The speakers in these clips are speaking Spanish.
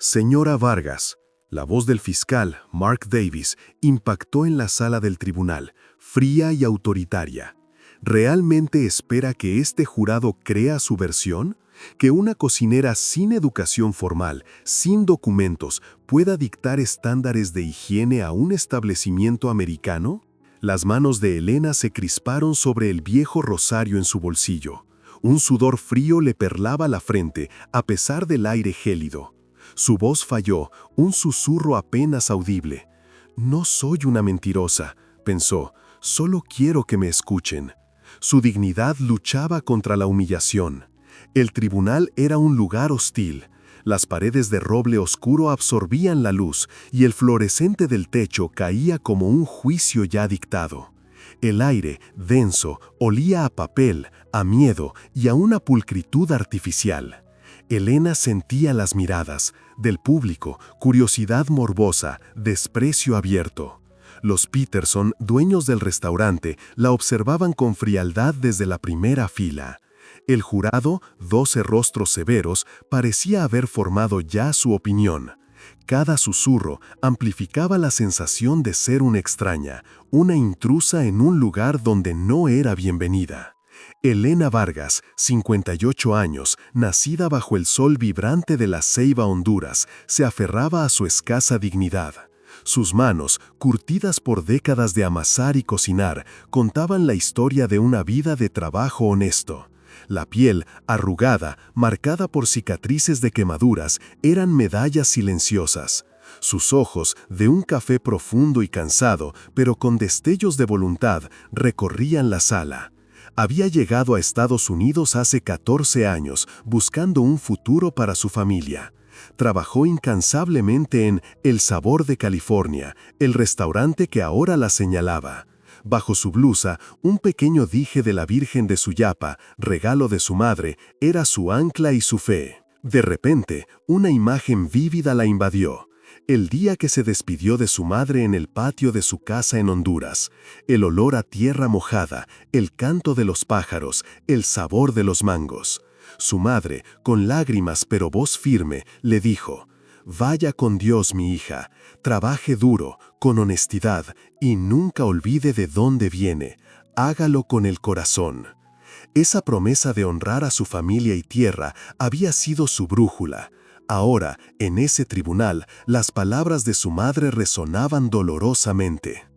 Señora Vargas, la voz del fiscal, Mark Davis, impactó en la sala del tribunal, fría y autoritaria. ¿Realmente espera que este jurado crea su versión? ¿Que una cocinera sin educación formal, sin documentos, pueda dictar estándares de higiene a un establecimiento americano? Las manos de Elena se crisparon sobre el viejo rosario en su bolsillo. Un sudor frío le perlaba la frente, a pesar del aire gélido. Su voz falló, un susurro apenas audible. «No soy una mentirosa», pensó, «solo quiero que me escuchen». Su dignidad luchaba contra la humillación. El tribunal era un lugar hostil. Las paredes de roble oscuro absorbían la luz y el fluorescente del techo caía como un juicio ya dictado. El aire, denso, olía a papel, a miedo y a una pulcritud artificial. Elena sentía las miradas del público, curiosidad morbosa, desprecio abierto. Los Peterson, dueños del restaurante, la observaban con frialdad desde la primera fila. El jurado, 12 rostros severos, parecía haber formado ya su opinión. Cada susurro amplificaba la sensación de ser una extraña, una intrusa en un lugar donde no era bienvenida. Elena Vargas, 58 años, nacida bajo el sol vibrante de La Ceiba, Honduras, se aferraba a su escasa dignidad. Sus manos, curtidas por décadas de amasar y cocinar, contaban la historia de una vida de trabajo honesto. La piel, arrugada, marcada por cicatrices de quemaduras, eran medallas silenciosas. Sus ojos, de un café profundo y cansado, pero con destellos de voluntad, recorrían la sala. Había llegado a Estados Unidos hace 14 años, buscando un futuro para su familia. Trabajó incansablemente en El Sabor de California, el restaurante que ahora la señalaba. Bajo su blusa, un pequeño dije de la Virgen de Suyapa, regalo de su madre, era su ancla y su fe. De repente, una imagen vívida la invadió. El día que se despidió de su madre en el patio de su casa en Honduras. El olor a tierra mojada, el canto de los pájaros, el sabor de los mangos. Su madre, con lágrimas pero voz firme, le dijo: «Vaya con Dios, mi hija, trabaje duro, con honestidad, y nunca olvide de dónde viene. Hágalo con el corazón». Esa promesa de honrar a su familia y tierra había sido su brújula. Ahora, en ese tribunal, las palabras de su madre resonaban dolorosamente.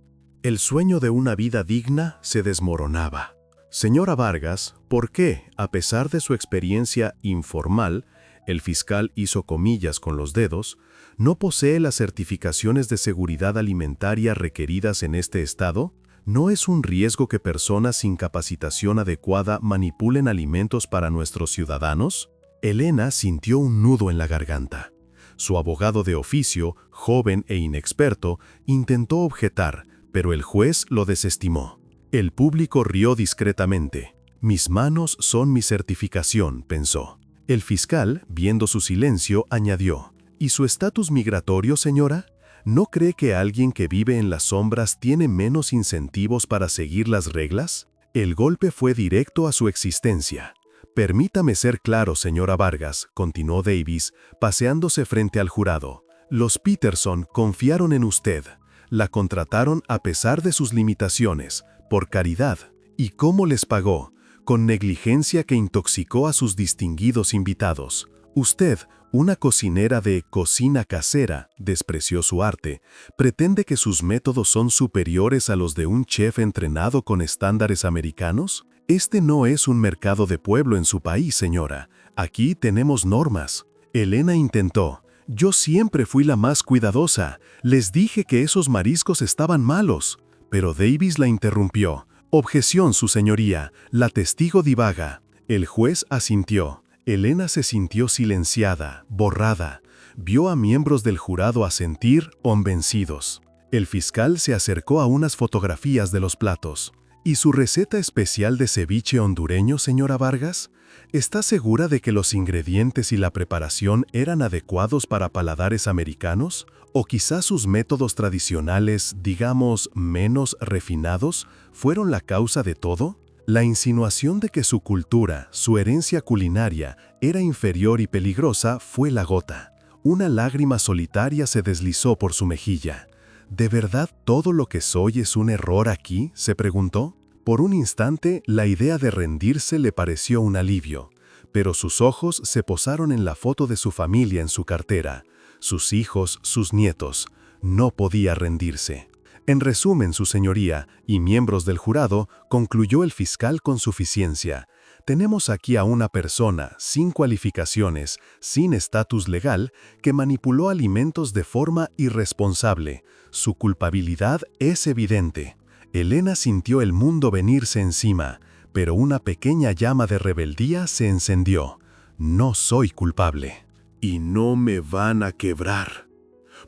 El sueño de una vida digna se desmoronaba. Señora Vargas, ¿por qué, a pesar de su experiencia informal, el fiscal hizo comillas con los dedos, no posee las certificaciones de seguridad alimentaria requeridas en este estado? ¿No es un riesgo que personas sin capacitación adecuada manipulen alimentos para nuestros ciudadanos? Elena sintió un nudo en la garganta. Su abogado de oficio, joven e inexperto, intentó objetar, pero el juez lo desestimó. El público rió discretamente. «Mis manos son mi certificación», pensó. El fiscal, viendo su silencio, añadió: «¿Y su estatus migratorio, señora? ¿No cree que alguien que vive en las sombras tiene menos incentivos para seguir las reglas?» El golpe fue directo a su existencia. «Permítame ser claro, señora Vargas», continuó Davis, paseándose frente al jurado. «Los Peterson confiaron en usted. La contrataron a pesar de sus limitaciones, por caridad. ¿Y cómo les pagó? Con negligencia que intoxicó a sus distinguidos invitados. Usted, una cocinera de cocina casera, despreció su arte, pretende que sus métodos son superiores a los de un chef entrenado con estándares americanos. Este no es un mercado de pueblo en su país, señora. Aquí tenemos normas». Elena intentó: «Yo siempre fui la más cuidadosa. Les dije que esos mariscos estaban malos». Pero Davis la interrumpió: «Objeción, su señoría. La testigo divaga». El juez asintió. Elena se sintió silenciada, borrada. Vio a miembros del jurado asentir, convencidos. El fiscal se acercó a unas fotografías de los platos. «¿Y su receta especial de ceviche hondureño, señora Vargas? ¿Está segura de que los ingredientes y la preparación eran adecuados para paladares americanos? ¿O quizás sus métodos tradicionales, digamos, menos refinados, fueron la causa de todo?» La insinuación de que su cultura, su herencia culinaria, era inferior y peligrosa fue la gota. Una lágrima solitaria se deslizó por su mejilla. ¿De verdad todo lo que soy es un error aquí?, se preguntó. Por un instante, la idea de rendirse le pareció un alivio, pero sus ojos se posaron en la foto de su familia en su cartera, sus hijos, sus nietos. No podía rendirse. En resumen, su señoría y miembros del jurado, concluyó el fiscal con suficiencia. Tenemos aquí a una persona sin cualificaciones, sin estatus legal, que manipuló alimentos de forma irresponsable. Su culpabilidad es evidente. Elena sintió el mundo venirse encima, pero una pequeña llama de rebeldía se encendió. No soy culpable. Y no me van a quebrar.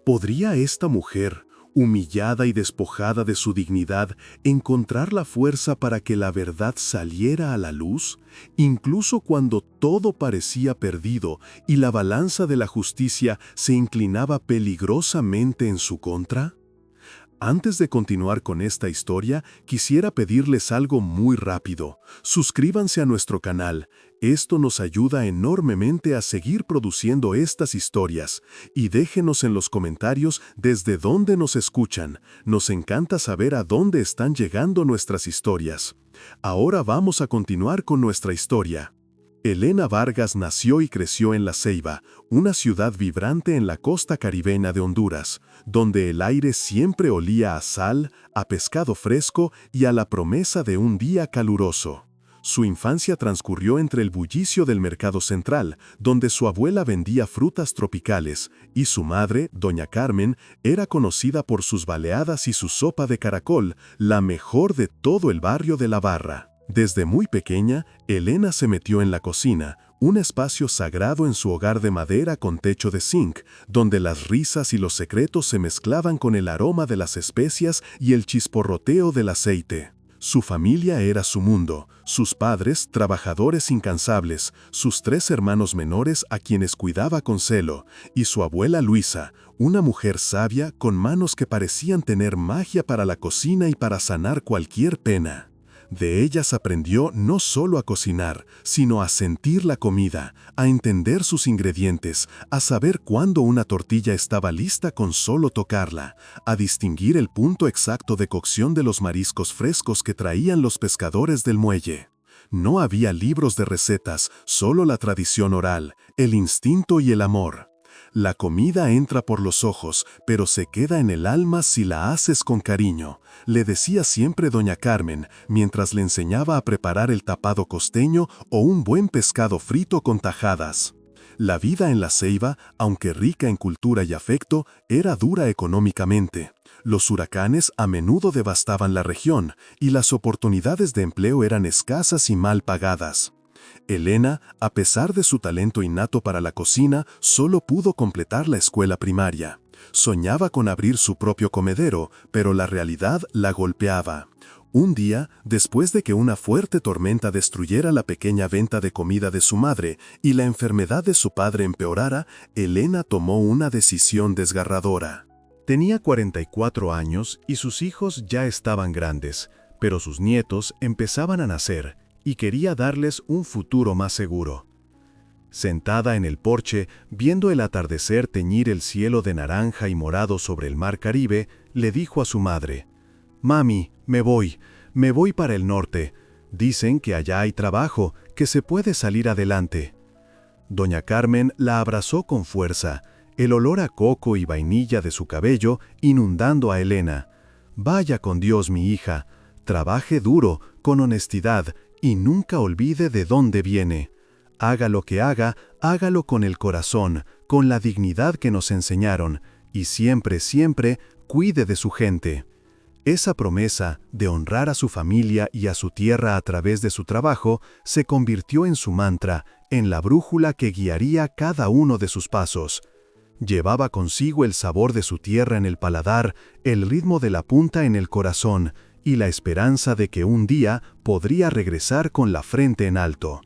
¿Podría esta mujer, humillada y despojada de su dignidad, encontrar la fuerza para que la verdad saliera a la luz, incluso cuando todo parecía perdido y la balanza de la justicia se inclinaba peligrosamente en su contra? Antes de continuar con esta historia, quisiera pedirles algo muy rápido. Suscríbanse a nuestro canal. Esto nos ayuda enormemente a seguir produciendo estas historias. Y déjenos en los comentarios desde dónde nos escuchan. Nos encanta saber a dónde están llegando nuestras historias. Ahora vamos a continuar con nuestra historia. Elena Vargas nació y creció en La Ceiba, una ciudad vibrante en la costa caribeña de Honduras, donde el aire siempre olía a sal, a pescado fresco y a la promesa de un día caluroso. Su infancia transcurrió entre el bullicio del mercado central, donde su abuela vendía frutas tropicales, y su madre, doña Carmen, era conocida por sus baleadas y su sopa de caracol, la mejor de todo el barrio de La Barra. Desde muy pequeña, Elena se metió en la cocina, un espacio sagrado en su hogar de madera con techo de zinc, donde las risas y los secretos se mezclaban con el aroma de las especias y el chisporroteo del aceite. Su familia era su mundo, sus padres, trabajadores incansables, sus 3 hermanos menores a quienes cuidaba con celo, y su abuela Luisa, una mujer sabia con manos que parecían tener magia para la cocina y para sanar cualquier pena. De ellas aprendió no solo a cocinar, sino a sentir la comida, a entender sus ingredientes, a saber cuándo una tortilla estaba lista con solo tocarla, a distinguir el punto exacto de cocción de los mariscos frescos que traían los pescadores del muelle. No había libros de recetas, solo la tradición oral, el instinto y el amor. La comida entra por los ojos, pero se queda en el alma si la haces con cariño, le decía siempre doña Carmen, mientras le enseñaba a preparar el tapado costeño o un buen pescado frito con tajadas. La vida en La Ceiba, aunque rica en cultura y afecto, era dura económicamente. Los huracanes a menudo devastaban la región, y las oportunidades de empleo eran escasas y mal pagadas. Elena, a pesar de su talento innato para la cocina, solo pudo completar la escuela primaria. Soñaba con abrir su propio comedero, pero la realidad la golpeaba. Un día, después de que una fuerte tormenta destruyera la pequeña venta de comida de su madre y la enfermedad de su padre empeorara, Elena tomó una decisión desgarradora. Tenía 44 años y sus hijos ya estaban grandes, pero sus nietos empezaban a nacer, y quería darles un futuro más seguro. Sentada en el porche, viendo el atardecer teñir el cielo de naranja y morado sobre el mar Caribe, le dijo a su madre: «Mami, me voy para el norte. Dicen que allá hay trabajo, que se puede salir adelante». Doña Carmen la abrazó con fuerza, el olor a coco y vainilla de su cabello inundando a Elena. «Vaya con Dios, mi hija. Trabaje duro, con honestidad, y nunca olvide de dónde viene. Haga lo que haga, hágalo con el corazón, con la dignidad que nos enseñaron, y siempre, siempre, cuide de su gente». Esa promesa de honrar a su familia y a su tierra a través de su trabajo se convirtió en su mantra, en la brújula que guiaría cada uno de sus pasos. Llevaba consigo el sabor de su tierra en el paladar, el ritmo de la punta en el corazón, y la esperanza de que un día podría regresar con la frente en alto.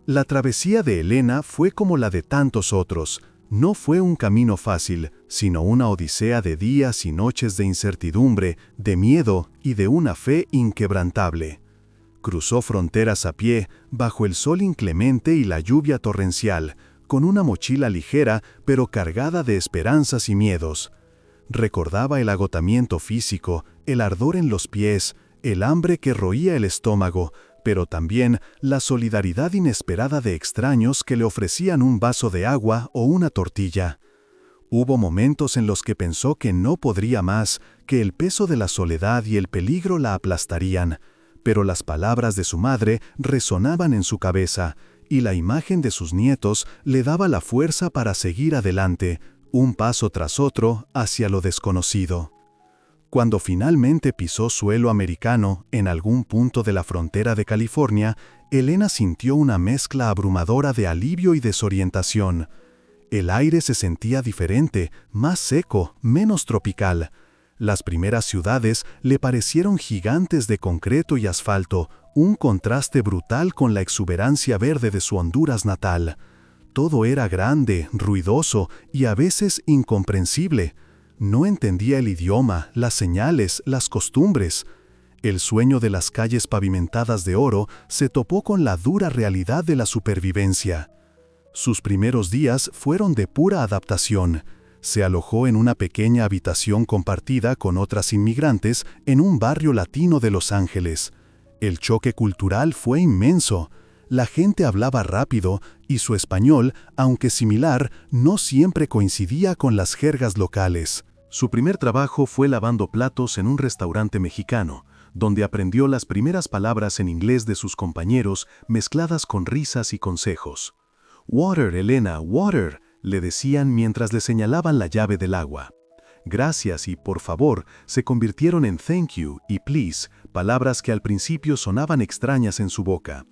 La travesía de Elena fue como la de tantos otros. No fue un camino fácil, sino una odisea de días y noches de incertidumbre, de miedo y de una fe inquebrantable. Cruzó fronteras a pie, bajo el sol inclemente y la lluvia torrencial, con una mochila ligera pero cargada de esperanzas y miedos. Recordaba el agotamiento físico, el ardor en los pies, el hambre que roía el estómago, pero también la solidaridad inesperada de extraños que le ofrecían un vaso de agua o una tortilla. Hubo momentos en los que pensó que no podría más, que el peso de la soledad y el peligro la aplastarían, pero las palabras de su madre resonaban en su cabeza, y la imagen de sus nietos le daba la fuerza para seguir adelante, un paso tras otro hacia lo desconocido. Cuando finalmente pisó suelo americano en algún punto de la frontera de California, Elena sintió una mezcla abrumadora de alivio y desorientación. El aire se sentía diferente, más seco, menos tropical. Las primeras ciudades le parecieron gigantes de concreto y asfalto, un contraste brutal con la exuberancia verde de su Honduras natal. Todo era grande, ruidoso y a veces incomprensible. No entendía el idioma, las señales, las costumbres. El sueño de las calles pavimentadas de oro se topó con la dura realidad de la supervivencia. Sus primeros días fueron de pura adaptación. Se alojó en una pequeña habitación compartida con otras inmigrantes en un barrio latino de Los Ángeles. El choque cultural fue inmenso. La gente hablaba rápido y su español, aunque similar, no siempre coincidía con las jergas locales. Su primer trabajo fue lavando platos en un restaurante mexicano, donde aprendió las primeras palabras en inglés de sus compañeros mezcladas con risas y consejos. «Water, Elena, water», le decían mientras le señalaban la llave del agua. Gracias y por favor se convirtieron en thank you y please, palabras que al principio sonaban extrañas en su boca.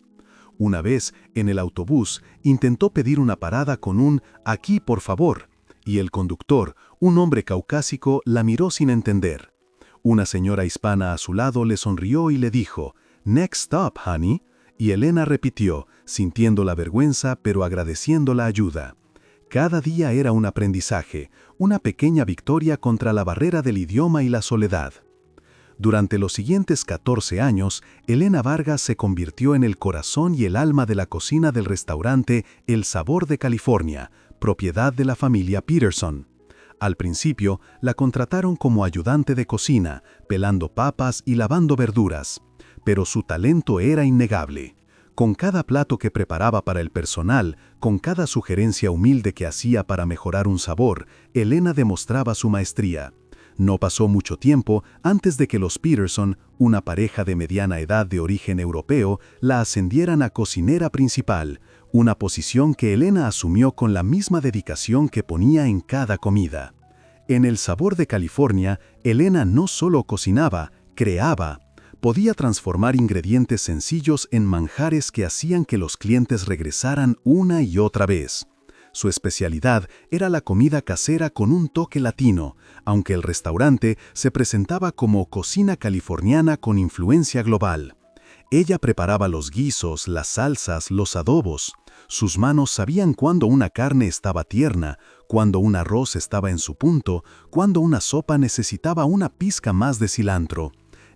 Una vez, en el autobús, intentó pedir una parada con un «aquí, por favor», y el conductor, un hombre caucásico, la miró sin entender. Una señora hispana a su lado le sonrió y le dijo «Next stop, honey», y Elena repitió, sintiendo la vergüenza pero agradeciendo la ayuda. Cada día era un aprendizaje, una pequeña victoria contra la barrera del idioma y la soledad. Durante los siguientes 14 años, Elena Vargas se convirtió en el corazón y el alma de la cocina del restaurante El Sabor de California, propiedad de la familia Peterson. Al principio, la contrataron como ayudante de cocina, pelando papas y lavando verduras. Pero su talento era innegable. Con cada plato que preparaba para el personal, con cada sugerencia humilde que hacía para mejorar un sabor, Elena demostraba su maestría. No pasó mucho tiempo antes de que los Peterson, una pareja de mediana edad de origen europeo, la ascendieran a cocinera principal, una posición que Elena asumió con la misma dedicación que ponía en cada comida. En El Sabor de California, Elena no solo cocinaba, creaba. Podía transformar ingredientes sencillos en manjares que hacían que los clientes regresaran una y otra vez. Su especialidad era la comida casera con un toque latino, aunque el restaurante se presentaba como cocina californiana con influencia global. Ella preparaba los guisos, las salsas, los adobos. Sus manos sabían cuándo una carne estaba tierna, cuándo un arroz estaba en su punto, cuándo una sopa necesitaba una pizca más de cilantro.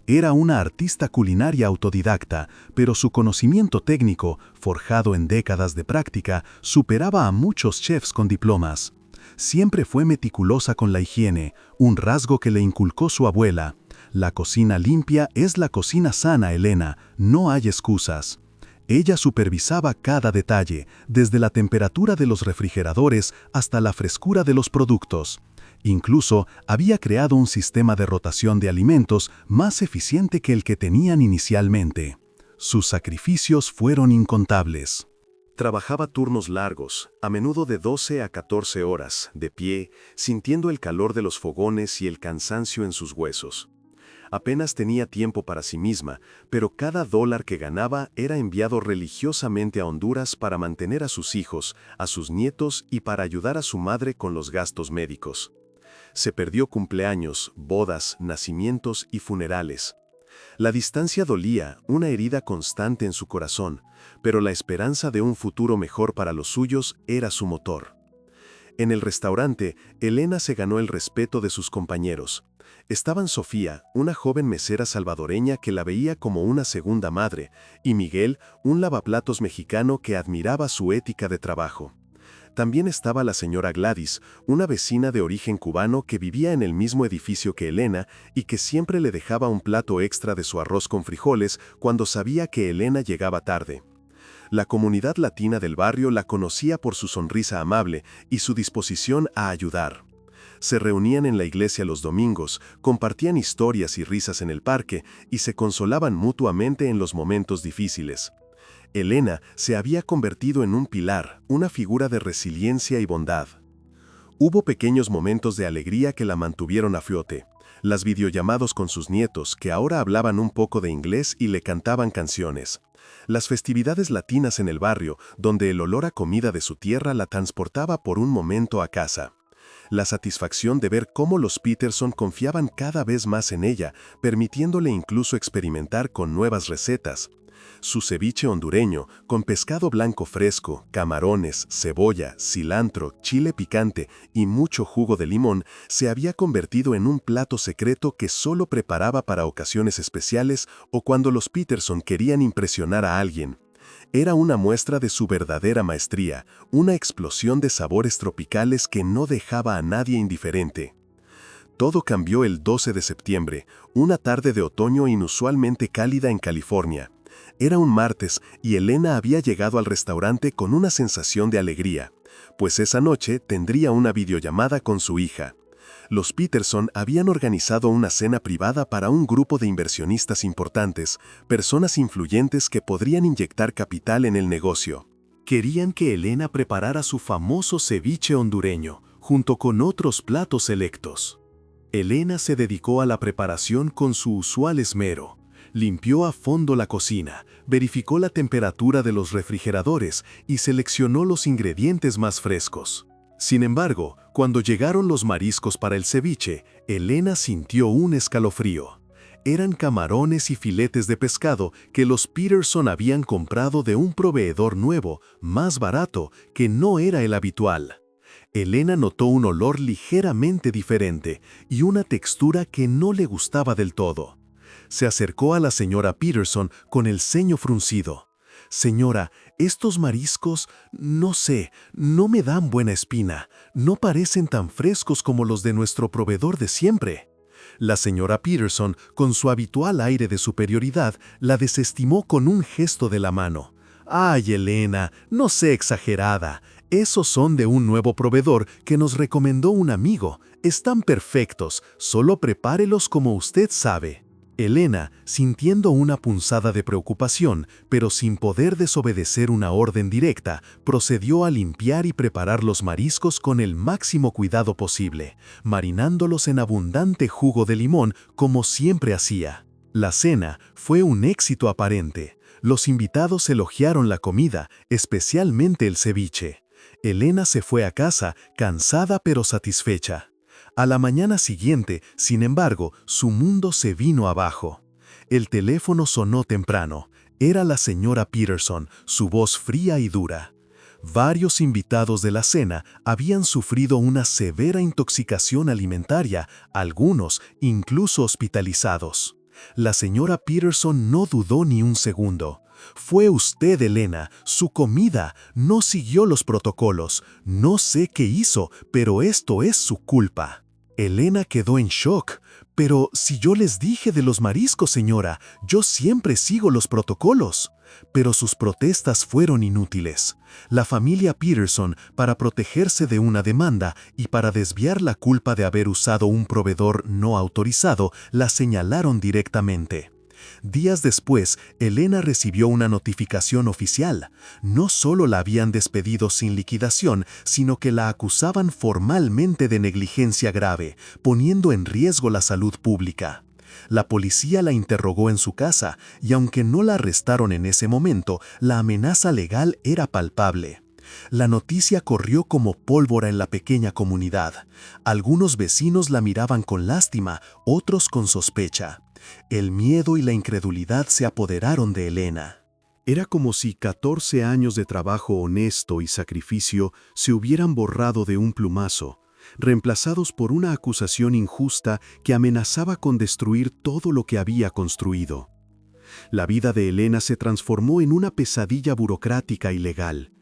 Era una artista culinaria autodidacta, pero su conocimiento técnico, forjado en décadas de práctica, superaba a muchos chefs con diplomas. Siempre fue meticulosa con la higiene, un rasgo que le inculcó su abuela. La cocina limpia es la cocina sana, Elena, no hay excusas. Ella supervisaba cada detalle, desde la temperatura de los refrigeradores hasta la frescura de los productos. Incluso había creado un sistema de rotación de alimentos más eficiente que el que tenían inicialmente. Sus sacrificios fueron incontables. Trabajaba turnos largos, a menudo de 12 a 14 horas, de pie, sintiendo el calor de los fogones y el cansancio en sus huesos. Apenas tenía tiempo para sí misma, pero cada dólar que ganaba era enviado religiosamente a Honduras para mantener a sus hijos, a sus nietos y para ayudar a su madre con los gastos médicos. Se perdió cumpleaños, bodas, nacimientos y funerales. La distancia dolía, una herida constante en su corazón, pero la esperanza de un futuro mejor para los suyos era su motor. En el restaurante, Elena se ganó el respeto de sus compañeros. Estaban Sofía, una joven mesera salvadoreña que la veía como una segunda madre, y Miguel, un lavaplatos mexicano que admiraba su ética de trabajo. También estaba la señora Gladys, una vecina de origen cubano que vivía en el mismo edificio que Elena y que siempre le dejaba un plato extra de su arroz con frijoles cuando sabía que Elena llegaba tarde. La comunidad latina del barrio la conocía por su sonrisa amable y su disposición a ayudar. Se reunían en la iglesia los domingos, compartían historias y risas en el parque y se consolaban mutuamente en los momentos difíciles. Elena se había convertido en un pilar, una figura de resiliencia y bondad. Hubo pequeños momentos de alegría que la mantuvieron a flote. Las videollamadas con sus nietos, que ahora hablaban un poco de inglés y le cantaban canciones. Las festividades latinas en el barrio, donde el olor a comida de su tierra la transportaba por un momento a casa. La satisfacción de ver cómo los Peterson confiaban cada vez más en ella, permitiéndole incluso experimentar con nuevas recetas. Su ceviche hondureño, con pescado blanco fresco, camarones, cebolla, cilantro, chile picante y mucho jugo de limón, se había convertido en un plato secreto que solo preparaba para ocasiones especiales o cuando los Peterson querían impresionar a alguien. Era una muestra de su verdadera maestría, una explosión de sabores tropicales que no dejaba a nadie indiferente. Todo cambió el 12 de septiembre, una tarde de otoño inusualmente cálida en California. Era un martes y Elena había llegado al restaurante con una sensación de alegría, pues esa noche tendría una videollamada con su hija. Los Peterson habían organizado una cena privada para un grupo de inversionistas importantes, personas influyentes que podrían inyectar capital en el negocio. Querían que Elena preparara su famoso ceviche hondureño, junto con otros platos selectos. Elena se dedicó a la preparación con su usual esmero. Limpió a fondo la cocina, verificó la temperatura de los refrigeradores y seleccionó los ingredientes más frescos. Sin embargo, cuando llegaron los mariscos para el ceviche, Elena sintió un escalofrío. Eran camarones y filetes de pescado que los Peterson habían comprado de un proveedor nuevo, más barato, que no era el habitual. Elena notó un olor ligeramente diferente y una textura que no le gustaba del todo. Se acercó a la señora Peterson con el ceño fruncido. «Señora, estos mariscos, no sé, no me dan buena espina. No parecen tan frescos como los de nuestro proveedor de siempre». La señora Peterson, con su habitual aire de superioridad, la desestimó con un gesto de la mano. «Ay, Elena, no sé exagerada. Esos son de un nuevo proveedor que nos recomendó un amigo. Están perfectos, solo prepárelos como usted sabe». Elena, sintiendo una punzada de preocupación, pero sin poder desobedecer una orden directa, procedió a limpiar y preparar los mariscos con el máximo cuidado posible, marinándolos en abundante jugo de limón como siempre hacía. La cena fue un éxito aparente. Los invitados elogiaron la comida, especialmente el ceviche. Elena se fue a casa, cansada pero satisfecha. A la mañana siguiente, sin embargo, su mundo se vino abajo. El teléfono sonó temprano. Era la señora Peterson, su voz fría y dura. Varios invitados de la cena habían sufrido una severa intoxicación alimentaria, algunos incluso hospitalizados. La señora Peterson no dudó ni un segundo. «Fue usted, Elena, su comida, no siguió los protocolos. No sé qué hizo, pero esto es su culpa». Elena quedó en shock. «Pero si yo les dije de los mariscos, señora, yo siempre sigo los protocolos». Pero sus protestas fueron inútiles. La familia Peterson, para protegerse de una demanda y para desviar la culpa de haber usado un proveedor no autorizado, la señalaron directamente. Días después, Elena recibió una notificación oficial. No solo la habían despedido sin liquidación, sino que la acusaban formalmente de negligencia grave, poniendo en riesgo la salud pública. La policía la interrogó en su casa, y aunque no la arrestaron en ese momento, la amenaza legal era palpable. La noticia corrió como pólvora en la pequeña comunidad. Algunos vecinos la miraban con lástima, otros con sospecha. El miedo y la incredulidad se apoderaron de Elena. Era como si 14 años de trabajo honesto y sacrificio se hubieran borrado de un plumazo, reemplazados por una acusación injusta que amenazaba con destruir todo lo que había construido. La vida de Elena se transformó en una pesadilla burocrática y legal.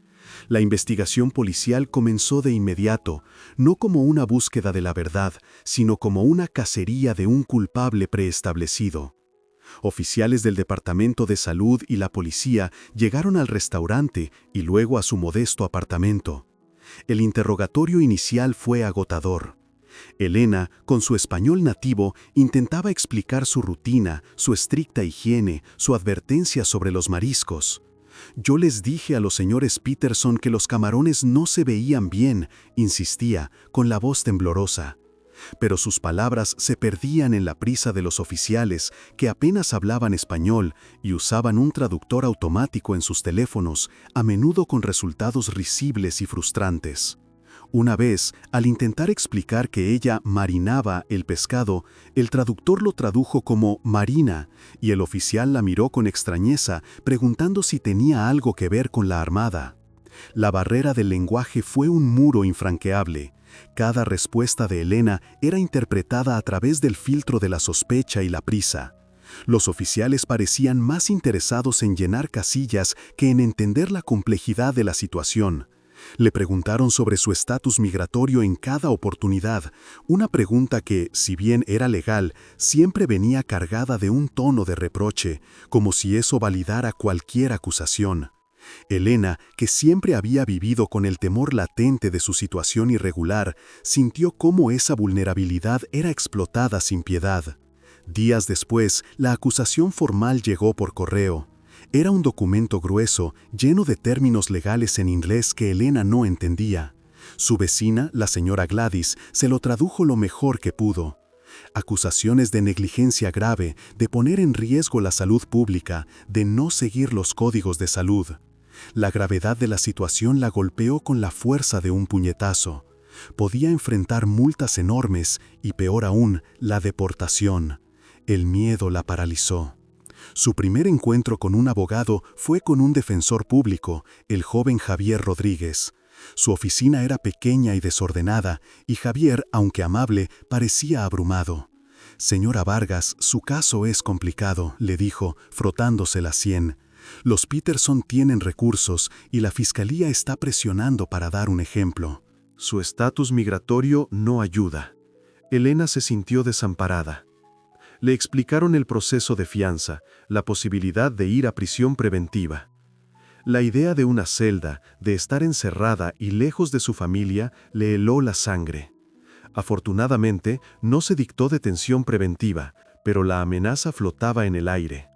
La investigación policial comenzó de inmediato, no como una búsqueda de la verdad, sino como una cacería de un culpable preestablecido. Oficiales del Departamento de Salud y la policía llegaron al restaurante y luego a su modesto apartamento. El interrogatorio inicial fue agotador. Elena, con su español nativo, intentaba explicar su rutina, su estricta higiene, su advertencia sobre los mariscos. «Yo les dije a los señores Peterson que los camarones no se veían bien», insistía, con la voz temblorosa. Pero sus palabras se perdían en la prisa de los oficiales, que apenas hablaban español y usaban un traductor automático en sus teléfonos, a menudo con resultados risibles y frustrantes. Una vez, al intentar explicar que ella marinaba el pescado, el traductor lo tradujo como marina, y el oficial la miró con extrañeza, preguntando si tenía algo que ver con la armada. La barrera del lenguaje fue un muro infranqueable. Cada respuesta de Elena era interpretada a través del filtro de la sospecha y la prisa. Los oficiales parecían más interesados en llenar casillas que en entender la complejidad de la situación. Le preguntaron sobre su estatus migratorio en cada oportunidad, una pregunta que, si bien era legal, siempre venía cargada de un tono de reproche, como si eso validara cualquier acusación. Elena, que siempre había vivido con el temor latente de su situación irregular, sintió cómo esa vulnerabilidad era explotada sin piedad. Días después, la acusación formal llegó por correo. Era un documento grueso, lleno de términos legales en inglés que Elena no entendía. Su vecina, la señora Gladys, se lo tradujo lo mejor que pudo. Acusaciones de negligencia grave, de poner en riesgo la salud pública, de no seguir los códigos de salud. La gravedad de la situación la golpeó con la fuerza de un puñetazo. Podía enfrentar multas enormes y, peor aún, la deportación. El miedo la paralizó. Su primer encuentro con un abogado fue con un defensor público, el joven Javier Rodríguez. Su oficina era pequeña y desordenada, y Javier, aunque amable, parecía abrumado. «Señora Vargas, su caso es complicado», le dijo, frotándose la sien. «Los Peterson tienen recursos y la fiscalía está presionando para dar un ejemplo». Su estatus migratorio no ayuda. Elena se sintió desamparada. Le explicaron el proceso de fianza, la posibilidad de ir a prisión preventiva. La idea de una celda, de estar encerrada y lejos de su familia, le heló la sangre. Afortunadamente, no se dictó detención preventiva, pero la amenaza flotaba en el aire.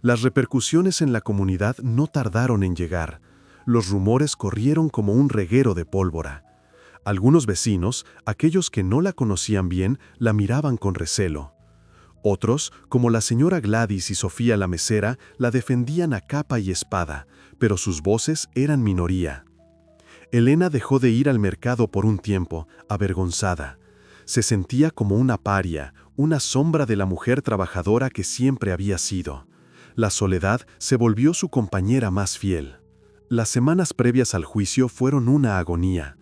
Las repercusiones en la comunidad no tardaron en llegar. Los rumores corrieron como un reguero de pólvora. Algunos vecinos, aquellos que no la conocían bien, la miraban con recelo. Otros, como la señora Gladys y Sofía la mesera, la defendían a capa y espada, pero sus voces eran minoría. Elena dejó de ir al mercado por un tiempo, avergonzada. Se sentía como una paria, una sombra de la mujer trabajadora que siempre había sido. La soledad se volvió su compañera más fiel. Las semanas previas al juicio fueron una agonía.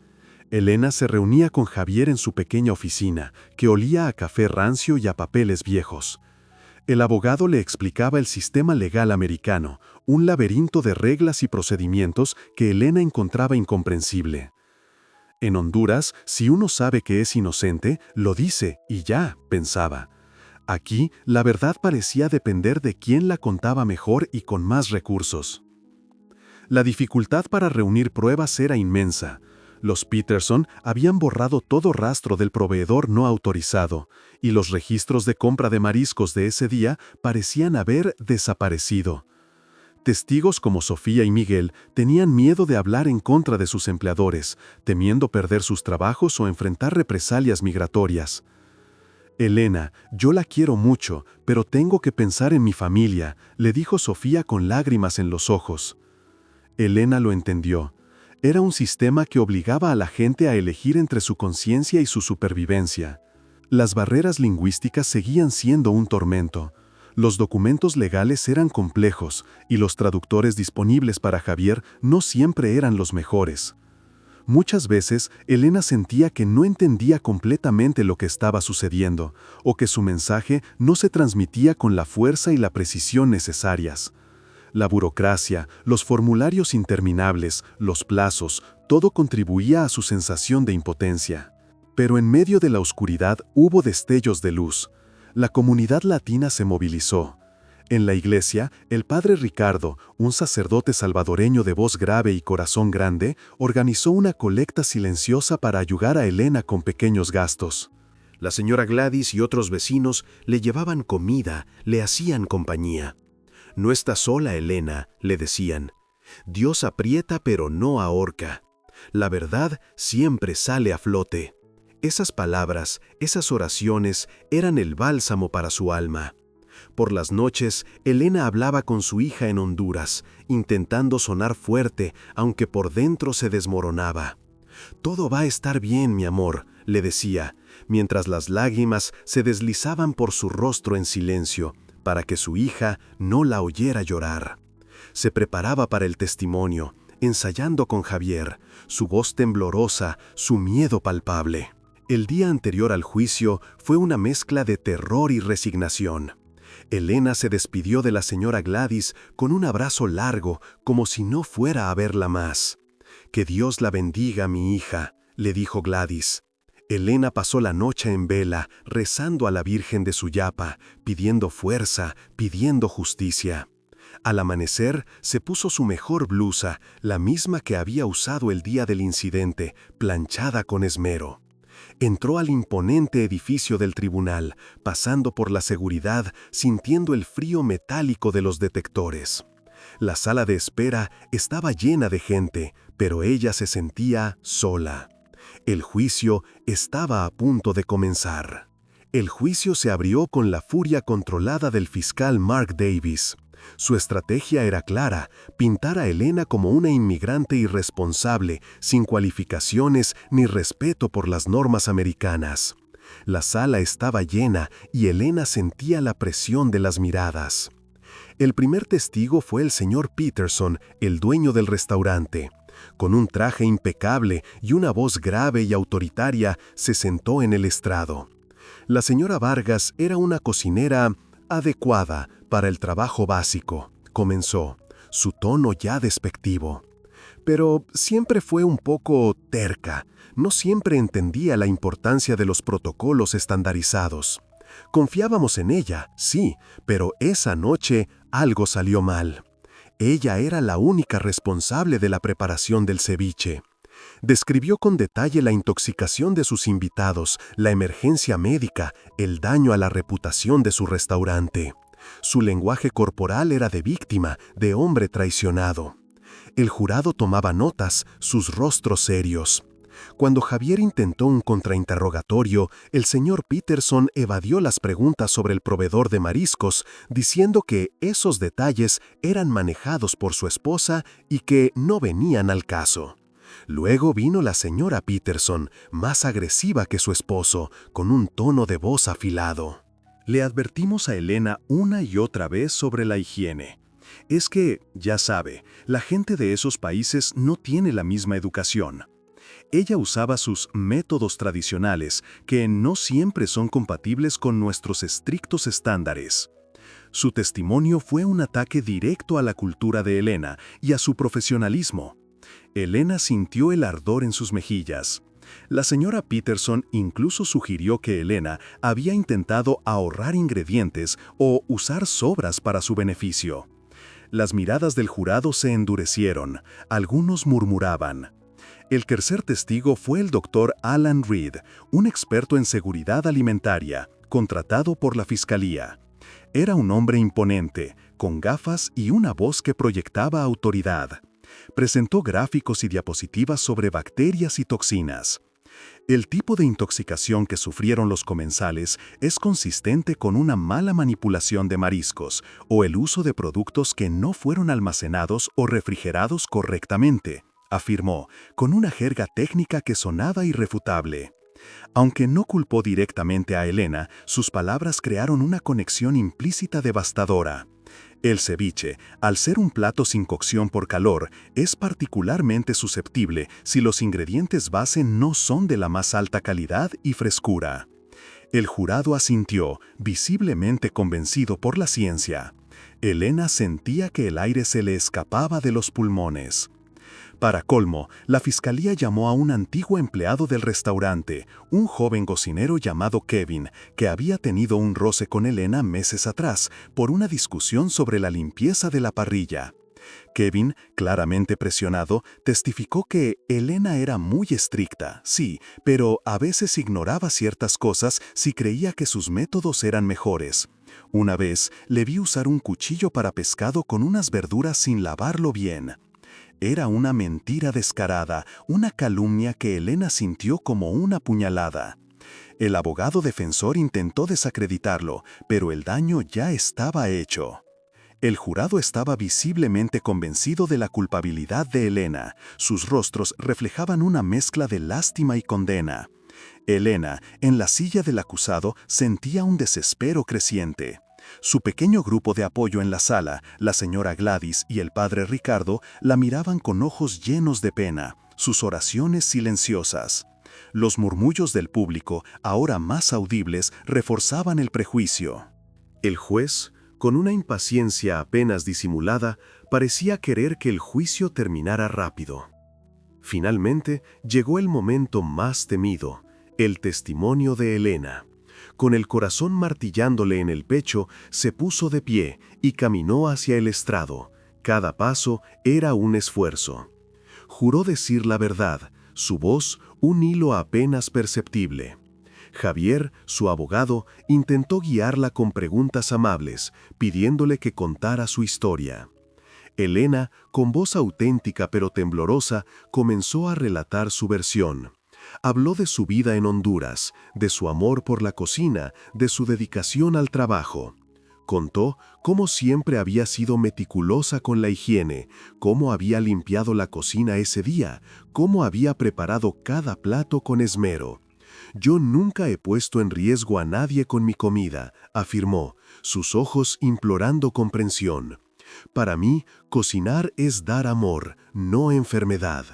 Elena se reunía con Javier en su pequeña oficina, que olía a café rancio y a papeles viejos. El abogado le explicaba el sistema legal americano, un laberinto de reglas y procedimientos que Elena encontraba incomprensible. En Honduras, si uno sabe que es inocente, lo dice y ya, pensaba. Aquí, la verdad parecía depender de quién la contaba mejor y con más recursos. La dificultad para reunir pruebas era inmensa. Los Peterson habían borrado todo rastro del proveedor no autorizado, y los registros de compra de mariscos de ese día parecían haber desaparecido. Testigos como Sofía y Miguel tenían miedo de hablar en contra de sus empleadores, temiendo perder sus trabajos o enfrentar represalias migratorias. «Elena, yo la quiero mucho, pero tengo que pensar en mi familia», le dijo Sofía con lágrimas en los ojos. Elena lo entendió. Era un sistema que obligaba a la gente a elegir entre su conciencia y su supervivencia. Las barreras lingüísticas seguían siendo un tormento. Los documentos legales eran complejos y los traductores disponibles para Javier no siempre eran los mejores. Muchas veces, Elena sentía que no entendía completamente lo que estaba sucediendo, o que su mensaje no se transmitía con la fuerza y la precisión necesarias. La burocracia, los formularios interminables, los plazos, todo contribuía a su sensación de impotencia. Pero en medio de la oscuridad hubo destellos de luz. La comunidad latina se movilizó. En la iglesia, el padre Ricardo, un sacerdote salvadoreño de voz grave y corazón grande, organizó una colecta silenciosa para ayudar a Elena con pequeños gastos. La señora Gladys y otros vecinos le llevaban comida, le hacían compañía. «No está sola, Elena», le decían. «Dios aprieta pero no ahorca. La verdad siempre sale a flote». Esas palabras, esas oraciones, eran el bálsamo para su alma. Por las noches, Elena hablaba con su hija en Honduras, intentando sonar fuerte, aunque por dentro se desmoronaba. «Todo va a estar bien, mi amor», le decía, mientras las lágrimas se deslizaban por su rostro en silencio, para que su hija no la oyera llorar. Se preparaba para el testimonio, ensayando con Javier, su voz temblorosa, su miedo palpable. El día anterior al juicio fue una mezcla de terror y resignación. Elena se despidió de la señora Gladys con un abrazo largo, como si no fuera a verla más. «Que Dios la bendiga, mi hija», le dijo Gladys. Elena pasó la noche en vela, rezando a la Virgen de Suyapa, pidiendo fuerza, pidiendo justicia. Al amanecer, se puso su mejor blusa, la misma que había usado el día del incidente, planchada con esmero. Entró al imponente edificio del tribunal, pasando por la seguridad, sintiendo el frío metálico de los detectores. La sala de espera estaba llena de gente, pero ella se sentía sola. El juicio estaba a punto de comenzar. El juicio se abrió con la furia controlada del fiscal Mark Davis. Su estrategia era clara: pintar a Elena como una inmigrante irresponsable, sin cualificaciones ni respeto por las normas americanas. La sala estaba llena y Elena sentía la presión de las miradas. El primer testigo fue el señor Peterson, el dueño del restaurante. Con un traje impecable y una voz grave y autoritaria, se sentó en el estrado. La señora Vargas era una cocinera adecuada para el trabajo básico, comenzó, su tono ya despectivo. Pero siempre fue un poco terca, no siempre entendía la importancia de los protocolos estandarizados. Confiábamos en ella, sí, pero esa noche algo salió mal. Ella era la única responsable de la preparación del ceviche. Describió con detalle la intoxicación de sus invitados, la emergencia médica, el daño a la reputación de su restaurante. Su lenguaje corporal era de víctima, de hombre traicionado. El jurado tomaba notas, sus rostros serios. Cuando Javier intentó un contrainterrogatorio, el señor Peterson evadió las preguntas sobre el proveedor de mariscos, diciendo que esos detalles eran manejados por su esposa y que no venían al caso. Luego vino la señora Peterson, más agresiva que su esposo, con un tono de voz afilado. «Le advertimos a Elena una y otra vez sobre la higiene. Es que, ya sabe, la gente de esos países no tiene la misma educación. Ella usaba sus métodos tradicionales, que no siempre son compatibles con nuestros estrictos estándares». Su testimonio fue un ataque directo a la cultura de Elena y a su profesionalismo. Elena sintió el ardor en sus mejillas. La señora Peterson incluso sugirió que Elena había intentado ahorrar ingredientes o usar sobras para su beneficio. Las miradas del jurado se endurecieron, algunos murmuraban. El tercer testigo fue el doctor Alan Reed, un experto en seguridad alimentaria, contratado por la fiscalía. Era un hombre imponente, con gafas y una voz que proyectaba autoridad. Presentó gráficos y diapositivas sobre bacterias y toxinas. El tipo de intoxicación que sufrieron los comensales es consistente con una mala manipulación de mariscos o el uso de productos que no fueron almacenados o refrigerados correctamente, afirmó, con una jerga técnica que sonaba irrefutable. Aunque no culpó directamente a Elena, sus palabras crearon una conexión implícita devastadora. El ceviche, al ser un plato sin cocción por calor, es particularmente susceptible si los ingredientes base no son de la más alta calidad y frescura. El jurado asintió, visiblemente convencido por la ciencia. Elena sentía que el aire se le escapaba de los pulmones. Para colmo, la fiscalía llamó a un antiguo empleado del restaurante, un joven cocinero llamado Kevin, que había tenido un roce con Elena meses atrás por una discusión sobre la limpieza de la parrilla. Kevin, claramente presionado, testificó que Elena era muy estricta, sí, pero a veces ignoraba ciertas cosas si creía que sus métodos eran mejores. Una vez le vi usar un cuchillo para pescado con unas verduras sin lavarlo bien. Era una mentira descarada, una calumnia que Elena sintió como una puñalada. El abogado defensor intentó desacreditarlo, pero el daño ya estaba hecho. El jurado estaba visiblemente convencido de la culpabilidad de Elena. Sus rostros reflejaban una mezcla de lástima y condena. Elena, en la silla del acusado, sentía un desespero creciente. Su pequeño grupo de apoyo en la sala, la señora Gladys y el padre Ricardo, la miraban con ojos llenos de pena, sus oraciones silenciosas. Los murmullos del público, ahora más audibles, reforzaban el prejuicio. El juez, con una impaciencia apenas disimulada, parecía querer que el juicio terminara rápido. Finalmente, llegó el momento más temido, el testimonio de Elena. Con el corazón martillándole en el pecho, se puso de pie y caminó hacia el estrado. Cada paso era un esfuerzo. Juró decir la verdad, su voz un hilo apenas perceptible. Javier, su abogado, intentó guiarla con preguntas amables, pidiéndole que contara su historia. Elena, con voz auténtica pero temblorosa, comenzó a relatar su versión. Habló de su vida en Honduras, de su amor por la cocina, de su dedicación al trabajo. Contó cómo siempre había sido meticulosa con la higiene, cómo había limpiado la cocina ese día, cómo había preparado cada plato con esmero. «Yo nunca he puesto en riesgo a nadie con mi comida», afirmó, sus ojos implorando comprensión. «Para mí, cocinar es dar amor, no enfermedad».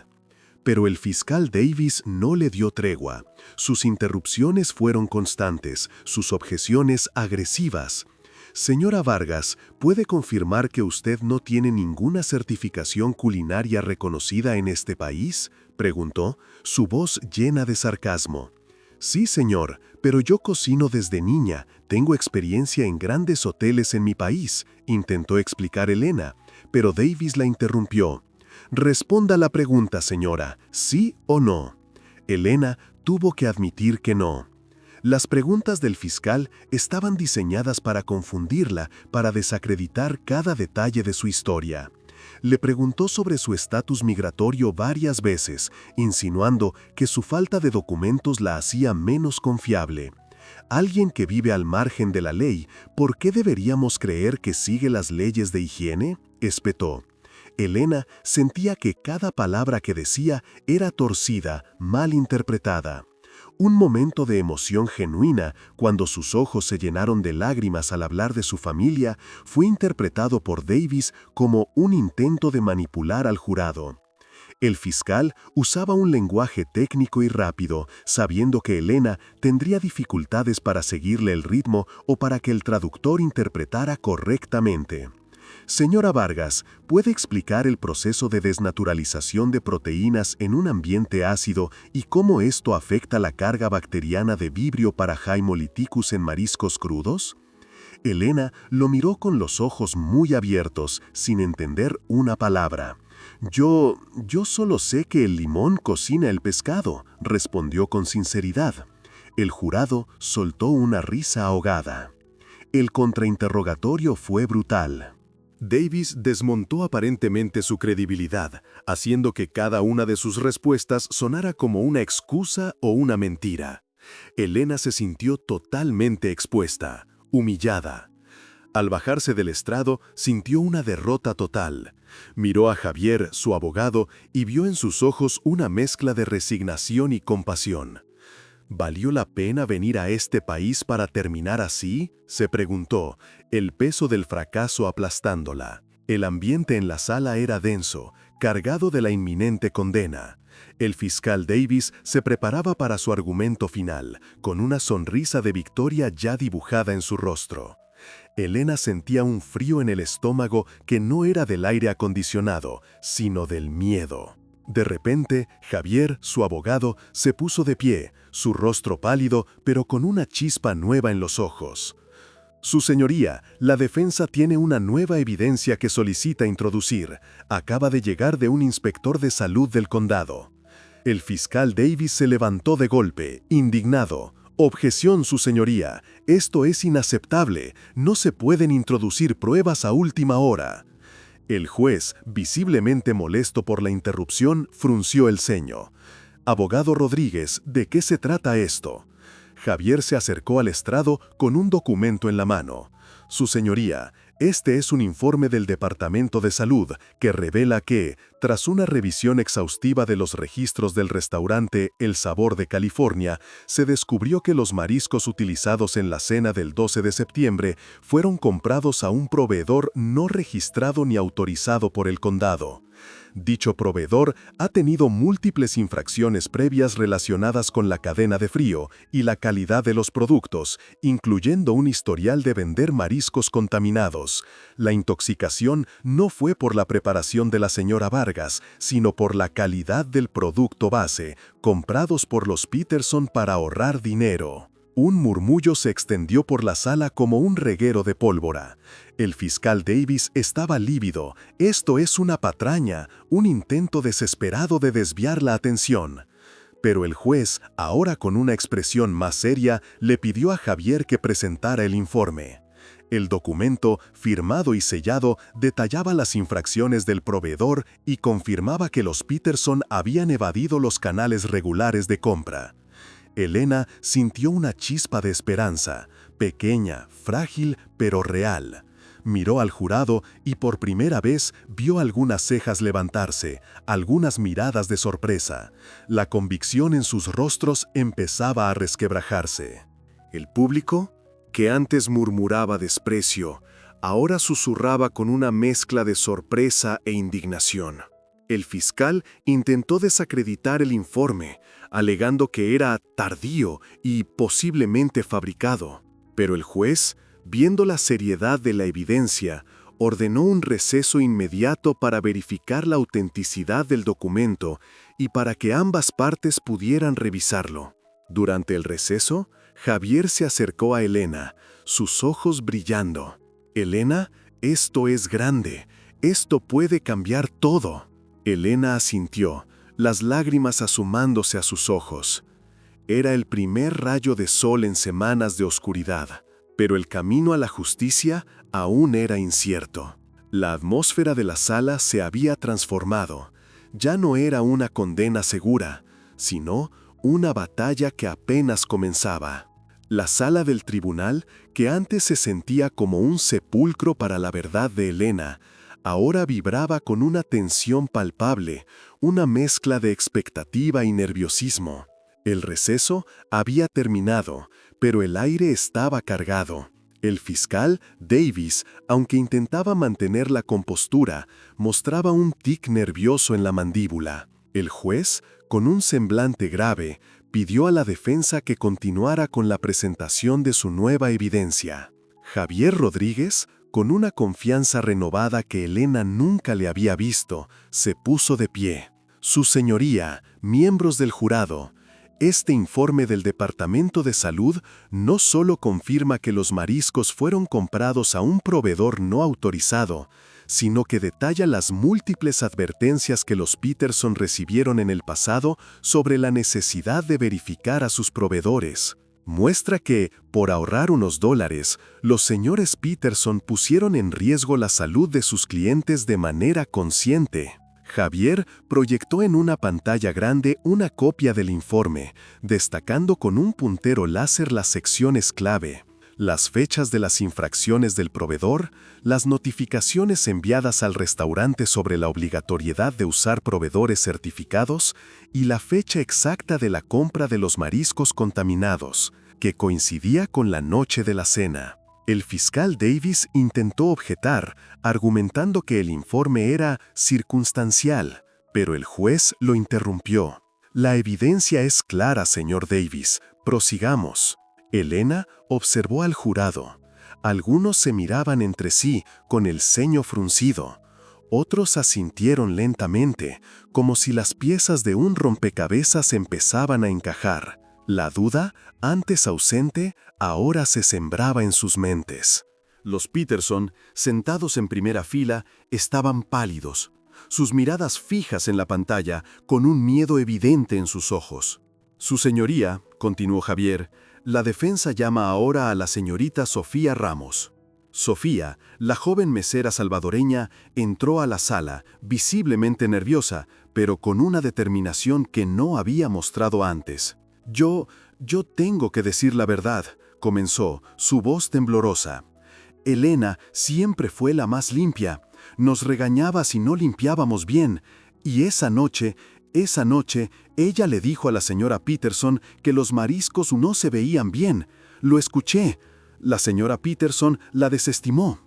Pero el fiscal Davis no le dio tregua. Sus interrupciones fueron constantes, sus objeciones agresivas. «Señora Vargas, ¿puede confirmar que usted no tiene ninguna certificación culinaria reconocida en este país?», preguntó, su voz llena de sarcasmo. «Sí, señor, pero yo cocino desde niña, tengo experiencia en grandes hoteles en mi país», intentó explicar Elena, pero Davis la interrumpió. «Responda la pregunta, señora, ¿sí o no?». Elena tuvo que admitir que no. Las preguntas del fiscal estaban diseñadas para confundirla, para desacreditar cada detalle de su historia. Le preguntó sobre su estatus migratorio varias veces, insinuando que su falta de documentos la hacía menos confiable. «Alguien que vive al margen de la ley, ¿por qué deberíamos creer que sigue las leyes de higiene?», espetó. Elena sentía que cada palabra que decía era torcida, mal interpretada. Un momento de emoción genuina, cuando sus ojos se llenaron de lágrimas al hablar de su familia, fue interpretado por Davis como un intento de manipular al jurado. El fiscal usaba un lenguaje técnico y rápido, sabiendo que Elena tendría dificultades para seguirle el ritmo o para que el traductor interpretara correctamente. «Señora Vargas, ¿puede explicar el proceso de desnaturalización de proteínas en un ambiente ácido y cómo esto afecta la carga bacteriana de Vibrio parahaemolyticus en mariscos crudos?». Elena lo miró con los ojos muy abiertos, sin entender una palabra. Yo solo sé que el limón cocina el pescado», respondió con sinceridad. El jurado soltó una risa ahogada. El contrainterrogatorio fue brutal. Davis desmontó aparentemente su credibilidad, haciendo que cada una de sus respuestas sonara como una excusa o una mentira. Elena se sintió totalmente expuesta, humillada. Al bajarse del estrado, sintió una derrota total. Miró a Javier, su abogado, y vio en sus ojos una mezcla de resignación y compasión. «¿Valió la pena venir a este país para terminar así?», se preguntó, el peso del fracaso aplastándola. El ambiente en la sala era denso, cargado de la inminente condena. El fiscal Davis se preparaba para su argumento final, con una sonrisa de victoria ya dibujada en su rostro. Elena sentía un frío en el estómago que no era del aire acondicionado, sino del miedo. De repente, Javier, su abogado, se puso de pie, su rostro pálido, pero con una chispa nueva en los ojos. Su señoría, la defensa tiene una nueva evidencia que solicita introducir. Acaba de llegar de un inspector de salud del condado. El fiscal Davis se levantó de golpe, indignado. «Objeción, su señoría. Esto es inaceptable. No se pueden introducir pruebas a última hora». El juez, visiblemente molesto por la interrupción, frunció el ceño. «Abogado Rodríguez, ¿de qué se trata esto?». Javier se acercó al estrado con un documento en la mano. «Su señoría, este es un informe del Departamento de Salud que revela que, tras una revisión exhaustiva de los registros del restaurante El Sabor de California, se descubrió que los mariscos utilizados en la cena del 12 de septiembre fueron comprados a un proveedor no registrado ni autorizado por el condado. Dicho proveedor ha tenido múltiples infracciones previas relacionadas con la cadena de frío y la calidad de los productos, incluyendo un historial de vender mariscos contaminados. La intoxicación no fue por la preparación de la señora Vargas, sino por la calidad del producto base, comprados por los Peterson para ahorrar dinero». Un murmullo se extendió por la sala como un reguero de pólvora. El fiscal Davis estaba lívido. Esto es una patraña, un intento desesperado de desviar la atención. Pero el juez, ahora con una expresión más seria, le pidió a Javier que presentara el informe. El documento, firmado y sellado, detallaba las infracciones del proveedor y confirmaba que los Peterson habían evadido los canales regulares de compra. Elena sintió una chispa de esperanza, pequeña, frágil, pero real. Miró al jurado y por primera vez vio algunas cejas levantarse, algunas miradas de sorpresa. La convicción en sus rostros empezaba a resquebrajarse. El público, que antes murmuraba desprecio, ahora susurraba con una mezcla de sorpresa e indignación. El fiscal intentó desacreditar el informe, alegando que era tardío y posiblemente fabricado. Pero el juez, viendo la seriedad de la evidencia, ordenó un receso inmediato para verificar la autenticidad del documento y para que ambas partes pudieran revisarlo. Durante el receso, Javier se acercó a Elena, sus ojos brillando. «Elena, esto es grande. Esto puede cambiar todo». Elena asintió, las lágrimas asomándose a sus ojos. Era el primer rayo de sol en semanas de oscuridad, pero el camino a la justicia aún era incierto. La atmósfera de la sala se había transformado. Ya no era una condena segura, sino una batalla que apenas comenzaba. La sala del tribunal, que antes se sentía como un sepulcro para la verdad de Elena, ahora vibraba con una tensión palpable, una mezcla de expectativa y nerviosismo. El receso había terminado, pero el aire estaba cargado. El fiscal, Davis, aunque intentaba mantener la compostura, mostraba un tic nervioso en la mandíbula. El juez, con un semblante grave, pidió a la defensa que continuara con la presentación de su nueva evidencia. Javier Rodríguez, con una confianza renovada que Elena nunca le había visto, se puso de pie. «Su señoría, miembros del jurado, este informe del Departamento de Salud no solo confirma que los mariscos fueron comprados a un proveedor no autorizado, sino que detalla las múltiples advertencias que los Peterson recibieron en el pasado sobre la necesidad de verificar a sus proveedores. Muestra que, por ahorrar unos dólares, los señores Peterson pusieron en riesgo la salud de sus clientes de manera consciente». Javier proyectó en una pantalla grande una copia del informe, destacando con un puntero láser las secciones clave, las fechas de las infracciones del proveedor, las notificaciones enviadas al restaurante sobre la obligatoriedad de usar proveedores certificados y la fecha exacta de la compra de los mariscos contaminados, que coincidía con la noche de la cena. El fiscal Davis intentó objetar, argumentando que el informe era circunstancial, pero el juez lo interrumpió. «La evidencia es clara, señor Davis. Prosigamos». Elena observó al jurado. Algunos se miraban entre sí con el ceño fruncido. Otros asintieron lentamente, como si las piezas de un rompecabezas empezaban a encajar. La duda, antes ausente, ahora se sembraba en sus mentes. Los Peterson, sentados en primera fila, estaban pálidos, sus miradas fijas en la pantalla, con un miedo evidente en sus ojos. «Su señoría», continuó Javier, «la defensa llama ahora a la señorita Sofía Ramos». Sofía, la joven mesera salvadoreña, entró a la sala, visiblemente nerviosa, pero con una determinación que no había mostrado antes. Yo tengo que decir la verdad», comenzó, su voz temblorosa. «Elena siempre fue la más limpia. Nos regañaba si no limpiábamos bien. Y esa noche, ella le dijo a la señora Peterson que los mariscos no se veían bien. Lo escuché. La señora Peterson la desestimó».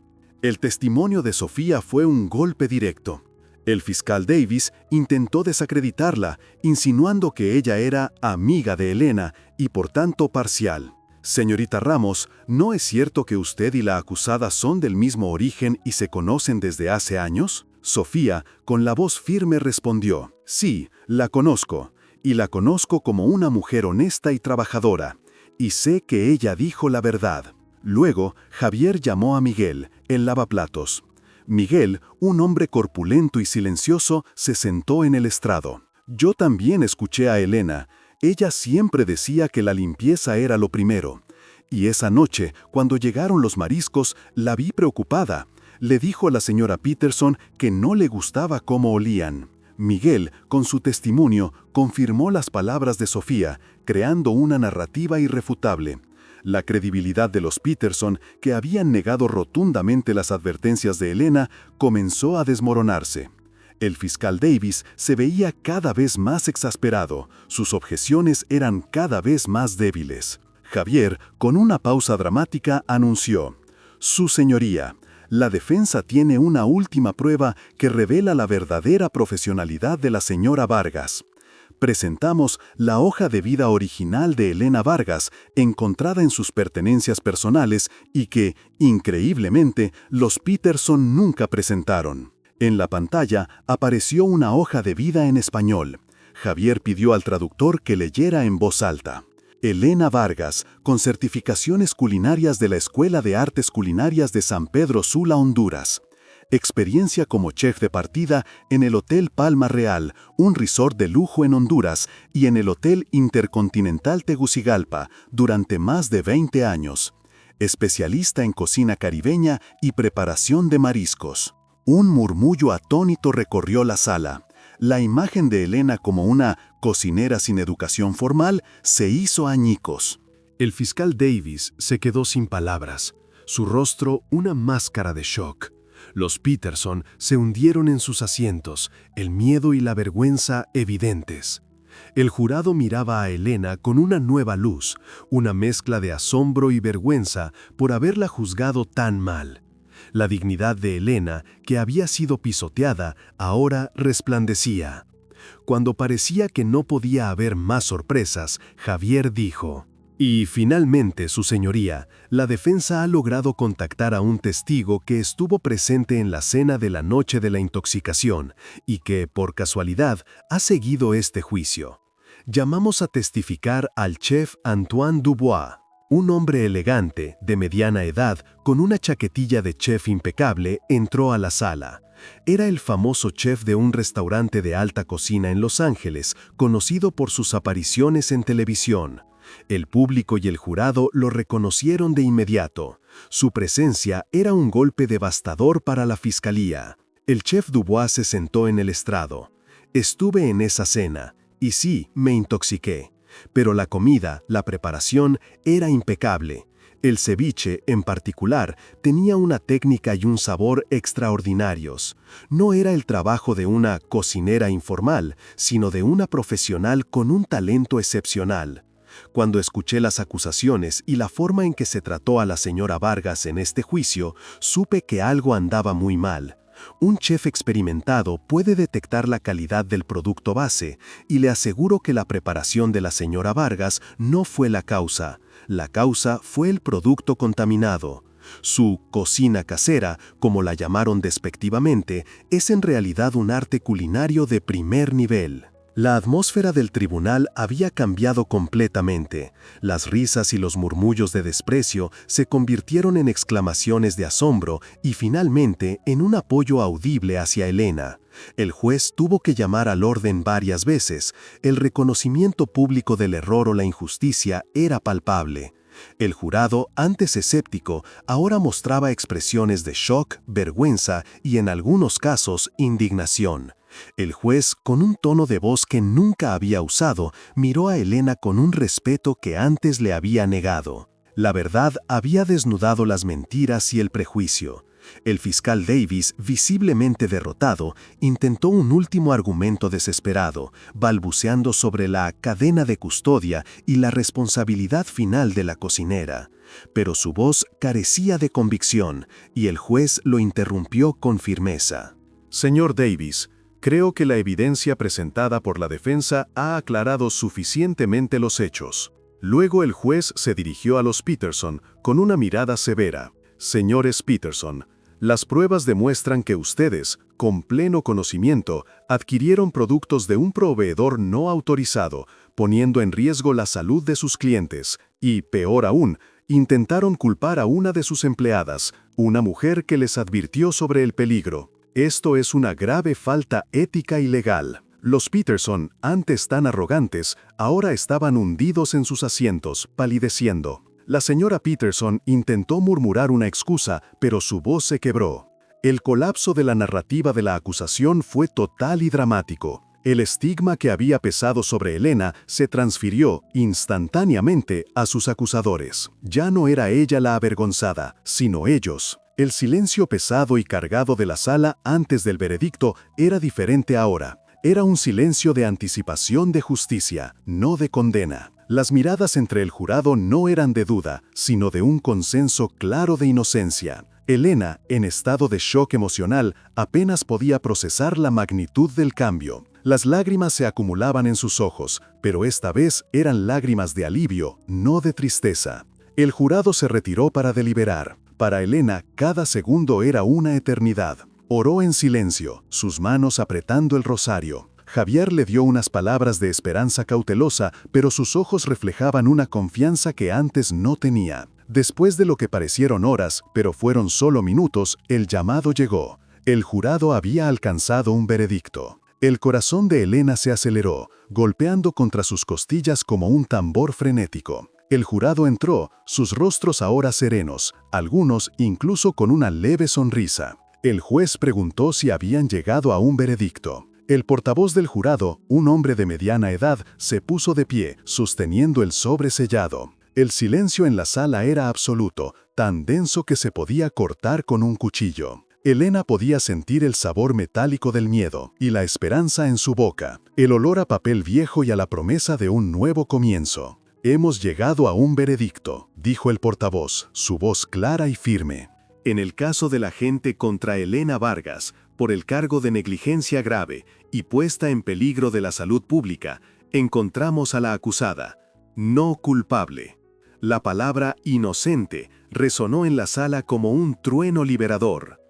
El testimonio de Sofía fue un golpe directo. El fiscal Davis intentó desacreditarla, insinuando que ella era amiga de Elena y por tanto parcial. «Señorita Ramos, ¿no es cierto que usted y la acusada son del mismo origen y se conocen desde hace años?». Sofía, con la voz firme, respondió: «Sí, la conozco, y la conozco como una mujer honesta y trabajadora, y sé que ella dijo la verdad». Luego, Javier llamó a Miguel, el lavaplatos. Miguel, un hombre corpulento y silencioso, se sentó en el estrado. «Yo también escuché a Elena. Ella siempre decía que la limpieza era lo primero. Y esa noche, cuando llegaron los mariscos, la vi preocupada. Le dijo a la señora Peterson que no le gustaba cómo olían». Miguel, con su testimonio, confirmó las palabras de Sofía, creando una narrativa irrefutable. La credibilidad de los Peterson, que habían negado rotundamente las advertencias de Elena, comenzó a desmoronarse. El fiscal Davis se veía cada vez más exasperado, sus objeciones eran cada vez más débiles. Javier, con una pausa dramática, anunció: «Su señoría, la defensa tiene una última prueba que revela la verdadera profesionalidad de la señora Vargas. Presentamos la hoja de vida original de Elena Vargas, encontrada en sus pertenencias personales y que, increíblemente, los Peterson nunca presentaron». En la pantalla apareció una hoja de vida en español. Javier pidió al traductor que leyera en voz alta: «Elena Vargas, con certificaciones culinarias de la Escuela de Artes Culinarias de San Pedro Sula, Honduras. Experiencia como chef de partida en el Hotel Palma Real, un resort de lujo en Honduras, y en el Hotel Intercontinental Tegucigalpa, durante más de 20 años. Especialista en cocina caribeña y preparación de mariscos». Un murmullo atónito recorrió la sala. La imagen de Elena como una cocinera sin educación formal se hizo añicos. El fiscal Davis se quedó sin palabras, su rostro una máscara de shock. Los Peterson se hundieron en sus asientos, el miedo y la vergüenza evidentes. El jurado miraba a Elena con una nueva luz, una mezcla de asombro y vergüenza por haberla juzgado tan mal. La dignidad de Elena, que había sido pisoteada, ahora resplandecía. Cuando parecía que no podía haber más sorpresas, Javier dijo: «Y finalmente, su señoría, la defensa ha logrado contactar a un testigo que estuvo presente en la cena de la noche de la intoxicación y que, por casualidad, ha seguido este juicio. Llamamos a testificar al chef Antoine Dubois». Un hombre elegante, de mediana edad, con una chaquetilla de chef impecable, entró a la sala. Era el famoso chef de un restaurante de alta cocina en Los Ángeles, conocido por sus apariciones en televisión. El público y el jurado lo reconocieron de inmediato. Su presencia era un golpe devastador para la fiscalía. El chef Dubois se sentó en el estrado. «Estuve en esa cena, y sí, me intoxiqué. Pero la comida, la preparación, era impecable. El ceviche, en particular, tenía una técnica y un sabor extraordinarios. No era el trabajo de una cocinera informal, sino de una profesional con un talento excepcional. Cuando escuché las acusaciones y la forma en que se trató a la señora Vargas en este juicio, supe que algo andaba muy mal. Un chef experimentado puede detectar la calidad del producto base, y le aseguro que la preparación de la señora Vargas no fue la causa. La causa fue el producto contaminado. Su cocina casera, como la llamaron despectivamente, es en realidad un arte culinario de primer nivel. La atmósfera del tribunal había cambiado completamente. Las risas y los murmullos de desprecio se convirtieron en exclamaciones de asombro y finalmente en un apoyo audible hacia Elena. El juez tuvo que llamar al orden varias veces. El reconocimiento público del error o la injusticia era palpable. El jurado, antes escéptico, ahora mostraba expresiones de shock, vergüenza y, en algunos casos, indignación. El juez, con un tono de voz que nunca había usado, miró a Elena con un respeto que antes le había negado. La verdad había desnudado las mentiras y el prejuicio. El fiscal Davis, visiblemente derrotado, intentó un último argumento desesperado, balbuceando sobre la cadena de custodia y la responsabilidad final de la cocinera. Pero su voz carecía de convicción, y el juez lo interrumpió con firmeza. Señor Davis, creo que la evidencia presentada por la defensa ha aclarado suficientemente los hechos. Luego el juez se dirigió a los Peterson con una mirada severa. Señores Peterson, las pruebas demuestran que ustedes, con pleno conocimiento, adquirieron productos de un proveedor no autorizado, poniendo en riesgo la salud de sus clientes y, peor aún, intentaron culpar a una de sus empleadas, una mujer que les advirtió sobre el peligro. Esto es una grave falta ética y legal. Los Peterson, antes tan arrogantes, ahora estaban hundidos en sus asientos, palideciendo. La señora Peterson intentó murmurar una excusa, pero su voz se quebró. El colapso de la narrativa de la acusación fue total y dramático. El estigma que había pesado sobre Elena se transfirió instantáneamente a sus acusadores. Ya no era ella la avergonzada, sino ellos. El silencio pesado y cargado de la sala antes del veredicto era diferente ahora. Era un silencio de anticipación de justicia, no de condena. Las miradas entre el jurado no eran de duda, sino de un consenso claro de inocencia. Elena, en estado de shock emocional, apenas podía procesar la magnitud del cambio. Las lágrimas se acumulaban en sus ojos, pero esta vez eran lágrimas de alivio, no de tristeza. El jurado se retiró para deliberar. Para Elena, cada segundo era una eternidad. Oró en silencio, sus manos apretando el rosario. Javier le dio unas palabras de esperanza cautelosa, pero sus ojos reflejaban una confianza que antes no tenía. Después de lo que parecieron horas, pero fueron solo minutos, el llamado llegó. El jurado había alcanzado un veredicto. El corazón de Elena se aceleró, golpeando contra sus costillas como un tambor frenético. El jurado entró, sus rostros ahora serenos, algunos incluso con una leve sonrisa. El juez preguntó si habían llegado a un veredicto. El portavoz del jurado, un hombre de mediana edad, se puso de pie, sosteniendo el sobre sellado. El silencio en la sala era absoluto, tan denso que se podía cortar con un cuchillo. Elena podía sentir el sabor metálico del miedo y la esperanza en su boca, el olor a papel viejo y a la promesa de un nuevo comienzo. «Hemos llegado a un veredicto», dijo el portavoz, su voz clara y firme. En el caso de la gente contra Elena Vargas, por el cargo de negligencia grave y puesta en peligro de la salud pública, encontramos a la acusada, no culpable. La palabra inocente resonó en la sala como un trueno liberador.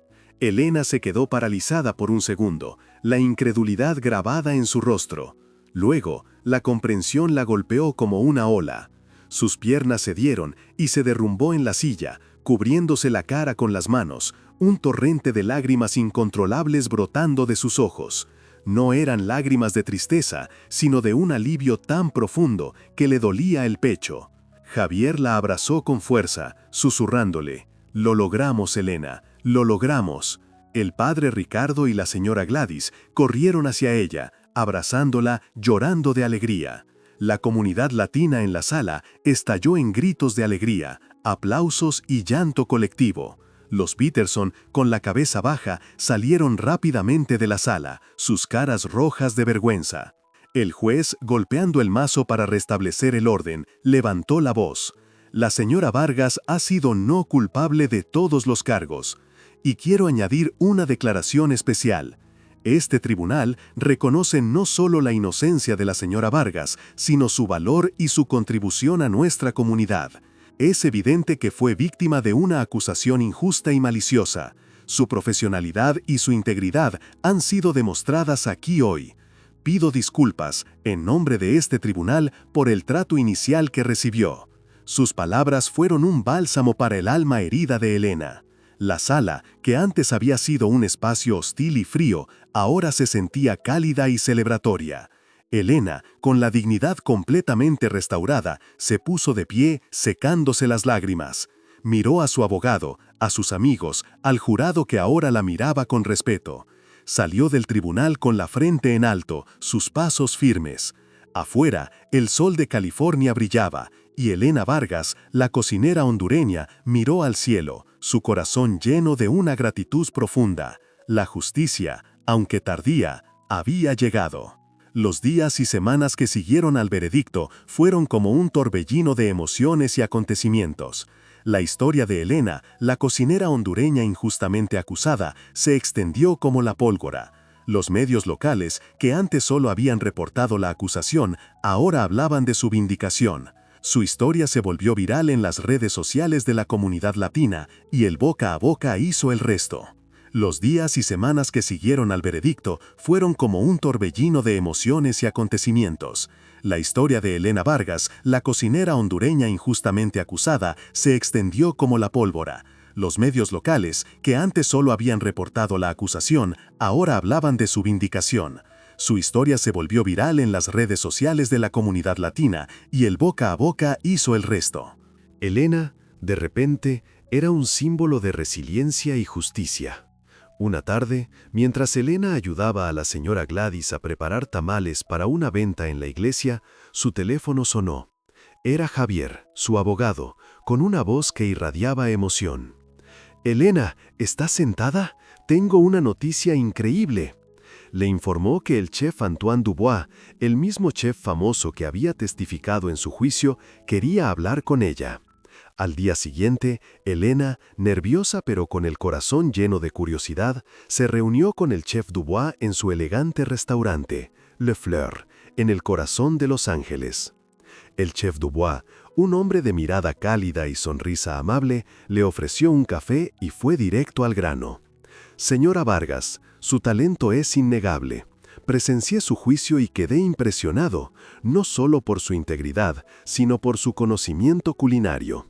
Elena se quedó paralizada por un segundo, la incredulidad grabada en su rostro. Luego, la comprensión la golpeó como una ola. Sus piernas cedieron y se derrumbó en la silla, cubriéndose la cara con las manos, un torrente de lágrimas incontrolables brotando de sus ojos. No eran lágrimas de tristeza, sino de un alivio tan profundo que le dolía el pecho. Javier la abrazó con fuerza, susurrándole: «Lo logramos, Elena, lo logramos». El padre Ricardo y la señora Gladys corrieron hacia ella, abrazándola, llorando de alegría. La comunidad latina en la sala estalló en gritos de alegría, aplausos y llanto colectivo. Los Peterson, con la cabeza baja, salieron rápidamente de la sala, sus caras rojas de vergüenza. El juez, golpeando el mazo para restablecer el orden, levantó la voz. «La señora Vargas ha sido no culpable de todos los cargos. Y quiero añadir una declaración especial. Este tribunal reconoce no solo la inocencia de la señora Vargas, sino su valor y su contribución a nuestra comunidad. Es evidente que fue víctima de una acusación injusta y maliciosa. Su profesionalidad y su integridad han sido demostradas aquí hoy. Pido disculpas, en nombre de este tribunal, por el trato inicial que recibió. Sus palabras fueron un bálsamo para el alma herida de Elena. La sala, que antes había sido un espacio hostil y frío, ahora se sentía cálida y celebratoria. Elena, con la dignidad completamente restaurada, se puso de pie, secándose las lágrimas. Miró a su abogado, a sus amigos, al jurado que ahora la miraba con respeto. Salió del tribunal con la frente en alto, sus pasos firmes. Afuera, el sol de California brillaba, y Elena Vargas, la cocinera hondureña, miró al cielo, su corazón lleno de una gratitud profunda. La justicia, aunque tardía, había llegado. Los días y semanas que siguieron al veredicto fueron como un torbellino de emociones y acontecimientos. La historia de Elena, la cocinera hondureña injustamente acusada, se extendió como la pólvora. Los medios locales, que antes solo habían reportado la acusación, ahora hablaban de su vindicación. Su historia se volvió viral en las redes sociales de la comunidad latina y el boca a boca hizo el resto. Los días y semanas que siguieron al veredicto fueron como un torbellino de emociones y acontecimientos. La historia de Elena Vargas, la cocinera hondureña injustamente acusada, se extendió como la pólvora. Los medios locales, que antes solo habían reportado la acusación, ahora hablaban de su vindicación. Su historia se volvió viral en las redes sociales de la comunidad latina y el boca a boca hizo el resto. Elena, de repente, era un símbolo de resiliencia y justicia. Una tarde, mientras Elena ayudaba a la señora Gladys a preparar tamales para una venta en la iglesia, su teléfono sonó. Era Javier, su abogado, con una voz que irradiaba emoción. «Elena, ¿estás sentada? Tengo una noticia increíble». Le informó que el chef Antoine Dubois, el mismo chef famoso que había testificado en su juicio, quería hablar con ella. Al día siguiente, Elena, nerviosa pero con el corazón lleno de curiosidad, se reunió con el chef Dubois en su elegante restaurante, Le Fleur, en el corazón de Los Ángeles. El chef Dubois, un hombre de mirada cálida y sonrisa amable, le ofreció un café y fue directo al grano. «Señora Vargas, su talento es innegable. Presencié su juicio y quedé impresionado, no solo por su integridad, sino por su conocimiento culinario.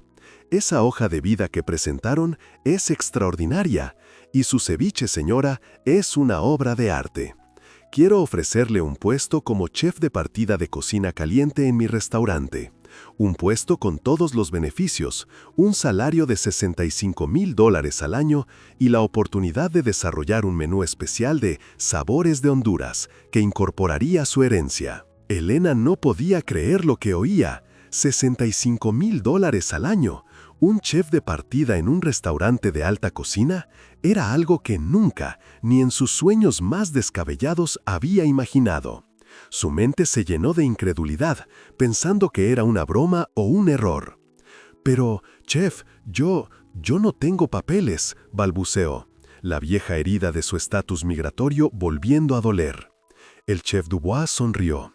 Esa hoja de vida que presentaron es extraordinaria, y su ceviche, señora, es una obra de arte. Quiero ofrecerle un puesto como chef de partida de cocina caliente en mi restaurante. Un puesto con todos los beneficios, un salario de $65,000 al año y la oportunidad de desarrollar un menú especial de sabores de Honduras que incorporaría su herencia». Elena no podía creer lo que oía. $65,000 al año. ¿Un chef de partida en un restaurante de alta cocina? Era algo que nunca, ni en sus sueños más descabellados, había imaginado. Su mente se llenó de incredulidad, pensando que era una broma o un error. «Pero, chef, yo no tengo papeles», balbuceó, la vieja herida de su estatus migratorio volviendo a doler. El chef Dubois sonrió.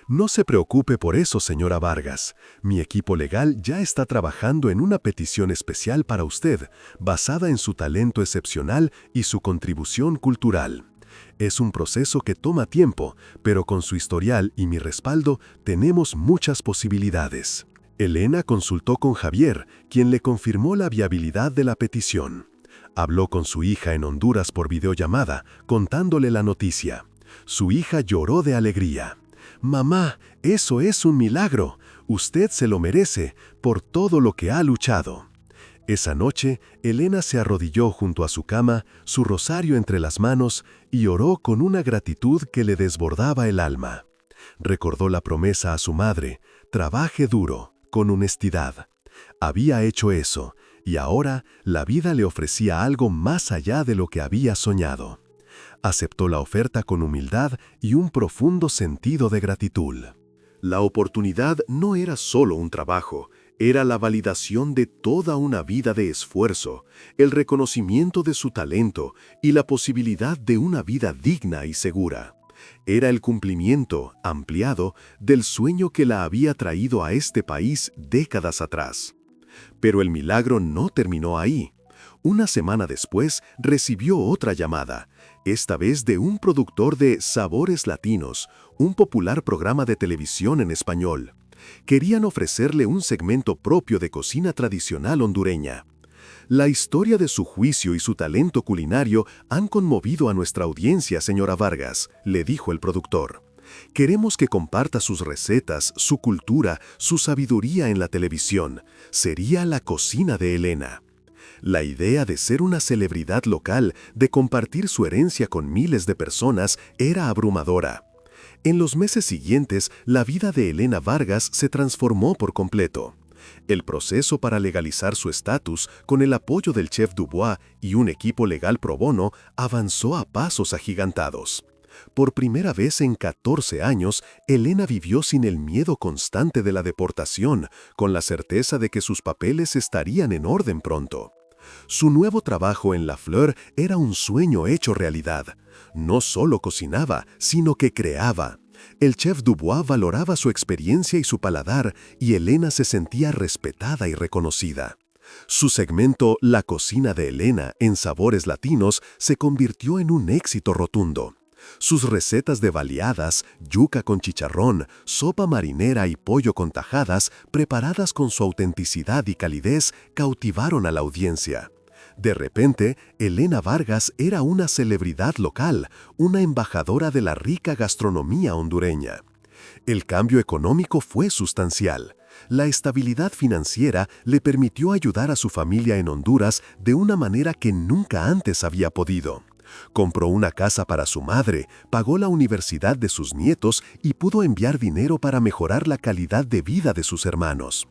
«No se preocupe por eso, señora Vargas. Mi equipo legal ya está trabajando en una petición especial para usted, basada en su talento excepcional y su contribución cultural. Es un proceso que toma tiempo, pero con su historial y mi respaldo tenemos muchas posibilidades». Elena consultó con Javier, quien le confirmó la viabilidad de la petición. Habló con su hija en Honduras por videollamada, contándole la noticia. Su hija lloró de alegría. «Mamá, eso es un milagro. Usted se lo merece por todo lo que ha luchado». Esa noche, Elena se arrodilló junto a su cama, su rosario entre las manos, y oró con una gratitud que le desbordaba el alma. Recordó la promesa a su madre: «Trabaje duro, con honestidad». Había hecho eso, y ahora la vida le ofrecía algo más allá de lo que había soñado. Aceptó la oferta con humildad y un profundo sentido de gratitud. La oportunidad no era solo un trabajo, era la validación de toda una vida de esfuerzo, el reconocimiento de su talento y la posibilidad de una vida digna y segura. Era el cumplimiento, ampliado, del sueño que la había traído a este país décadas atrás. Pero el milagro no terminó ahí. Una semana después recibió otra llamada, esta vez de un productor de Sabores Latinos, un popular programa de televisión en español. Querían ofrecerle un segmento propio de cocina tradicional hondureña. La historia de su juicio y su talento culinario han conmovido a nuestra audiencia, señora Vargas, le dijo el productor. Queremos que comparta sus recetas, su cultura, su sabiduría en la televisión. Sería la cocina de Elena. La idea de ser una celebridad local, de compartir su herencia con miles de personas, era abrumadora. En los meses siguientes, la vida de Elena Vargas se transformó por completo. El proceso para legalizar su estatus, con el apoyo del chef Dubois y un equipo legal pro bono, avanzó a pasos agigantados. Por primera vez en 14 años, Elena vivió sin el miedo constante de la deportación, con la certeza de que sus papeles estarían en orden pronto. Su nuevo trabajo en La Fleur era un sueño hecho realidad. No solo cocinaba, sino que creaba. El chef Dubois valoraba su experiencia y su paladar, y Elena se sentía respetada y reconocida. Su segmento La cocina de Elena en Sabores Latinos se convirtió en un éxito rotundo. Sus recetas de baleadas, yuca con chicharrón, sopa marinera y pollo con tajadas, preparadas con su autenticidad y calidez, cautivaron a la audiencia. De repente, Elena Vargas era una celebridad local, una embajadora de la rica gastronomía hondureña. El cambio económico fue sustancial. La estabilidad financiera le permitió ayudar a su familia en Honduras de una manera que nunca antes había podido. Compró una casa para su madre, pagó la universidad de sus nietos y pudo enviar dinero para mejorar la calidad de vida de sus hermanos.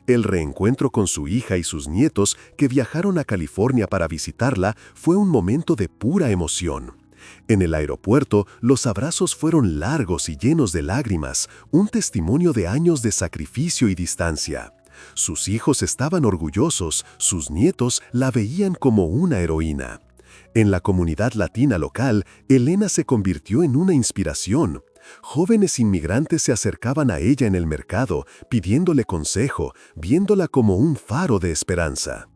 El reencuentro con su hija y sus nietos, que viajaron a California para visitarla, fue un momento de pura emoción. En el aeropuerto, los abrazos fueron largos y llenos de lágrimas, un testimonio de años de sacrificio y distancia. Sus hijos estaban orgullosos, sus nietos la veían como una heroína. En la comunidad latina local, Elena se convirtió en una inspiración. Jóvenes inmigrantes se acercaban a ella en el mercado, pidiéndole consejo, viéndola como un faro de esperanza.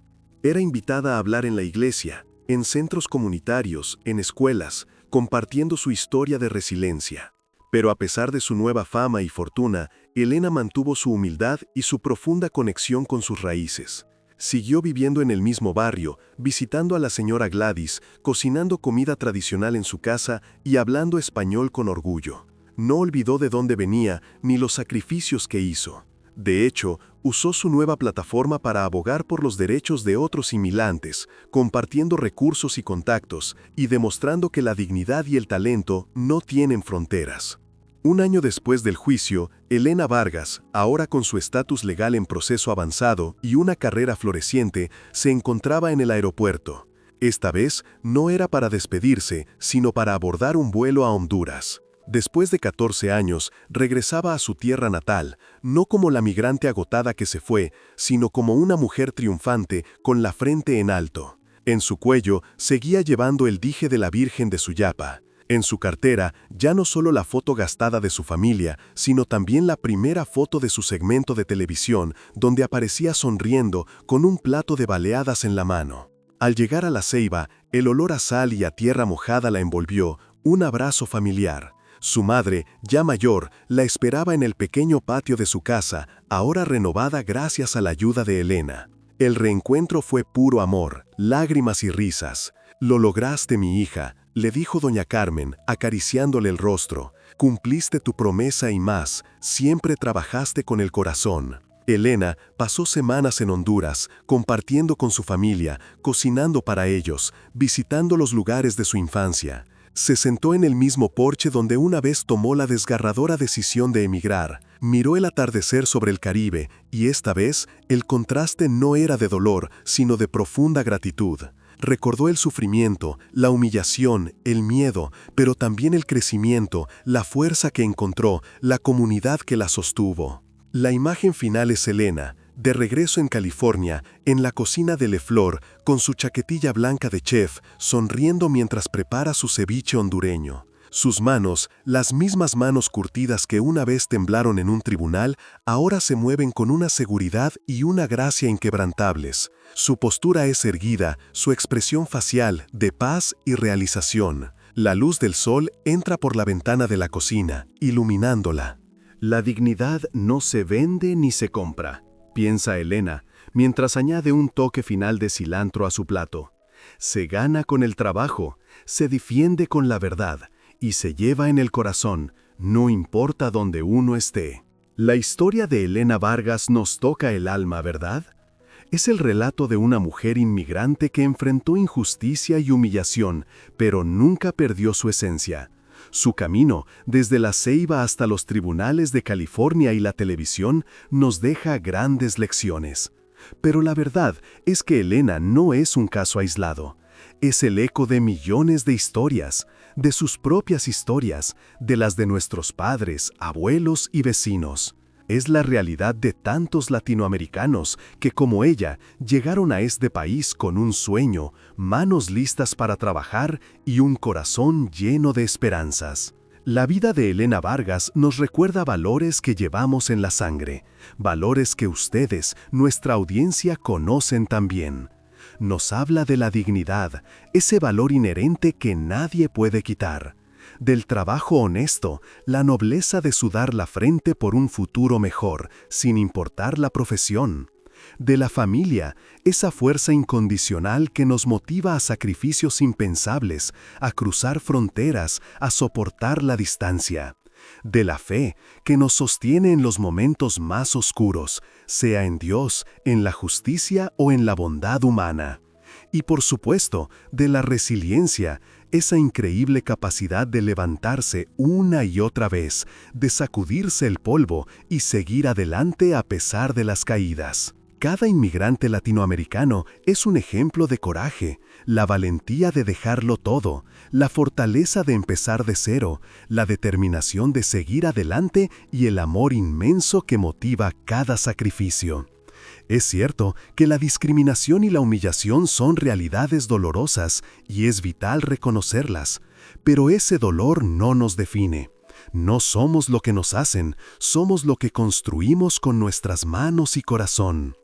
Era invitada a hablar en la iglesia, en centros comunitarios, en escuelas, compartiendo su historia de resiliencia. Pero a pesar de su nueva fama y fortuna, Elena mantuvo su humildad y su profunda conexión con sus raíces. Siguió viviendo en el mismo barrio, visitando a la señora Gladys, cocinando comida tradicional en su casa y hablando español con orgullo. No olvidó de dónde venía ni los sacrificios que hizo. De hecho, usó su nueva plataforma para abogar por los derechos de otros inmigrantes, compartiendo recursos y contactos, y demostrando que la dignidad y el talento no tienen fronteras. Un año después del juicio, Elena Vargas, ahora con su estatus legal en proceso avanzado y una carrera floreciente, se encontraba en el aeropuerto. Esta vez no era para despedirse, sino para abordar un vuelo a Honduras. Después de 14 años, regresaba a su tierra natal, no como la migrante agotada que se fue, sino como una mujer triunfante con la frente en alto. En su cuello seguía llevando el dije de la Virgen de Suyapa. En su cartera, ya no solo la foto gastada de su familia, sino también la primera foto de su segmento de televisión, donde aparecía sonriendo con un plato de baleadas en la mano. Al llegar a La Ceiba, el olor a sal y a tierra mojada la envolvió, un abrazo familiar. Su madre, ya mayor, la esperaba en el pequeño patio de su casa, ahora renovada gracias a la ayuda de Elena. El reencuentro fue puro amor, lágrimas y risas. «Lo lograste, mi hija», le dijo doña Carmen, acariciándole el rostro. «Cumpliste tu promesa y más, siempre trabajaste con el corazón». Elena pasó semanas en Honduras, compartiendo con su familia, cocinando para ellos, visitando los lugares de su infancia. Se sentó en el mismo porche donde una vez tomó la desgarradora decisión de emigrar. Miró el atardecer sobre el Caribe, y esta vez el contraste no era de dolor, sino de profunda gratitud. Recordó el sufrimiento, la humillación, el miedo, pero también el crecimiento, la fuerza que encontró, la comunidad que la sostuvo. La imagen final es Elena, de regreso en California, en la cocina de La Fleur, con su chaquetilla blanca de chef, sonriendo mientras prepara su ceviche hondureño. Sus manos, las mismas manos curtidas que una vez temblaron en un tribunal, ahora se mueven con una seguridad y una gracia inquebrantables. Su postura es erguida, su expresión facial, de paz y realización. La luz del sol entra por la ventana de la cocina, iluminándola. La dignidad no se vende ni se compra, piensa Elena, mientras añade un toque final de cilantro a su plato. Se gana con el trabajo, se defiende con la verdad y se lleva en el corazón, no importa dónde uno esté. La historia de Elena Vargas nos toca el alma, ¿verdad? Es el relato de una mujer inmigrante que enfrentó injusticia y humillación, pero nunca perdió su esencia. Su camino, desde la Ceiba hasta los tribunales de California y la televisión, nos deja grandes lecciones. Pero la verdad es que Elena no es un caso aislado. Es el eco de millones de historias, de sus propias historias, de las de nuestros padres, abuelos y vecinos. Es la realidad de tantos latinoamericanos que, como ella, llegaron a este país con un sueño, manos listas para trabajar y un corazón lleno de esperanzas. La vida de Elena Vargas nos recuerda valores que llevamos en la sangre, valores que ustedes, nuestra audiencia, conocen también. Nos habla de la dignidad, ese valor inherente que nadie puede quitar. Del trabajo honesto, la nobleza de sudar la frente por un futuro mejor, sin importar la profesión. De la familia, esa fuerza incondicional que nos motiva a sacrificios impensables, a cruzar fronteras, a soportar la distancia. De la fe, que nos sostiene en los momentos más oscuros, sea en Dios, en la justicia o en la bondad humana. Y por supuesto, de la resiliencia, esa increíble capacidad de levantarse una y otra vez, de sacudirse el polvo y seguir adelante a pesar de las caídas. Cada inmigrante latinoamericano es un ejemplo de coraje, la valentía de dejarlo todo, la fortaleza de empezar de cero, la determinación de seguir adelante y el amor inmenso que motiva cada sacrificio. Es cierto que la discriminación y la humillación son realidades dolorosas y es vital reconocerlas, pero ese dolor no nos define. No somos lo que nos hacen, somos lo que construimos con nuestras manos y corazón.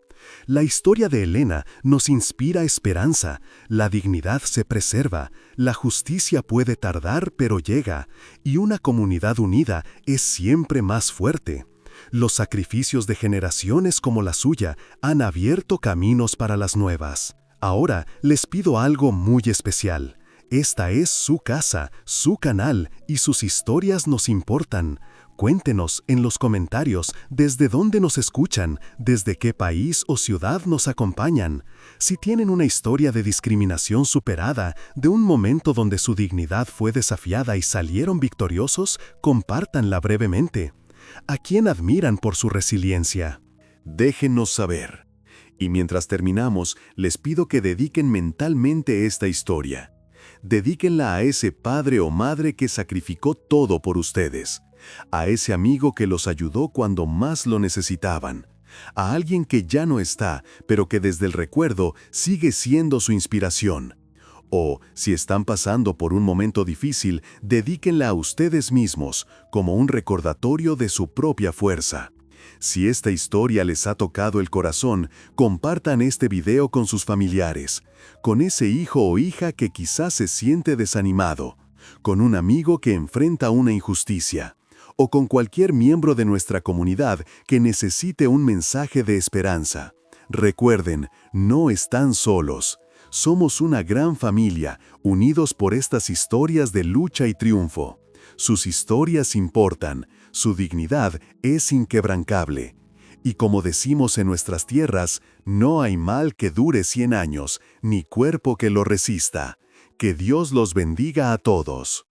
La historia de Elena nos inspira esperanza, la dignidad se preserva, la justicia puede tardar pero llega, y una comunidad unida es siempre más fuerte. Los sacrificios de generaciones como la suya han abierto caminos para las nuevas. Ahora les pido algo muy especial. Esta es su casa, su canal y sus historias nos importan. Cuéntenos en los comentarios desde dónde nos escuchan, desde qué país o ciudad nos acompañan. Si tienen una historia de discriminación superada, de un momento donde su dignidad fue desafiada y salieron victoriosos, compártanla brevemente. ¿A quién admiran por su resiliencia? Déjenos saber. Y mientras terminamos, les pido que dediquen mentalmente esta historia. Dedíquenla a ese padre o madre que sacrificó todo por ustedes, a ese amigo que los ayudó cuando más lo necesitaban, a alguien que ya no está, pero que desde el recuerdo sigue siendo su inspiración. O, si están pasando por un momento difícil, dedíquenla a ustedes mismos, como un recordatorio de su propia fuerza. Si esta historia les ha tocado el corazón, compartan este video con sus familiares, con ese hijo o hija que quizás se siente desanimado, con un amigo que enfrenta una injusticia, o con cualquier miembro de nuestra comunidad que necesite un mensaje de esperanza. Recuerden, no están solos. Somos una gran familia, unidos por estas historias de lucha y triunfo. Sus historias importan, su dignidad es inquebrantable. Y como decimos en nuestras tierras, no hay mal que dure 100 años, ni cuerpo que lo resista. Que Dios los bendiga a todos.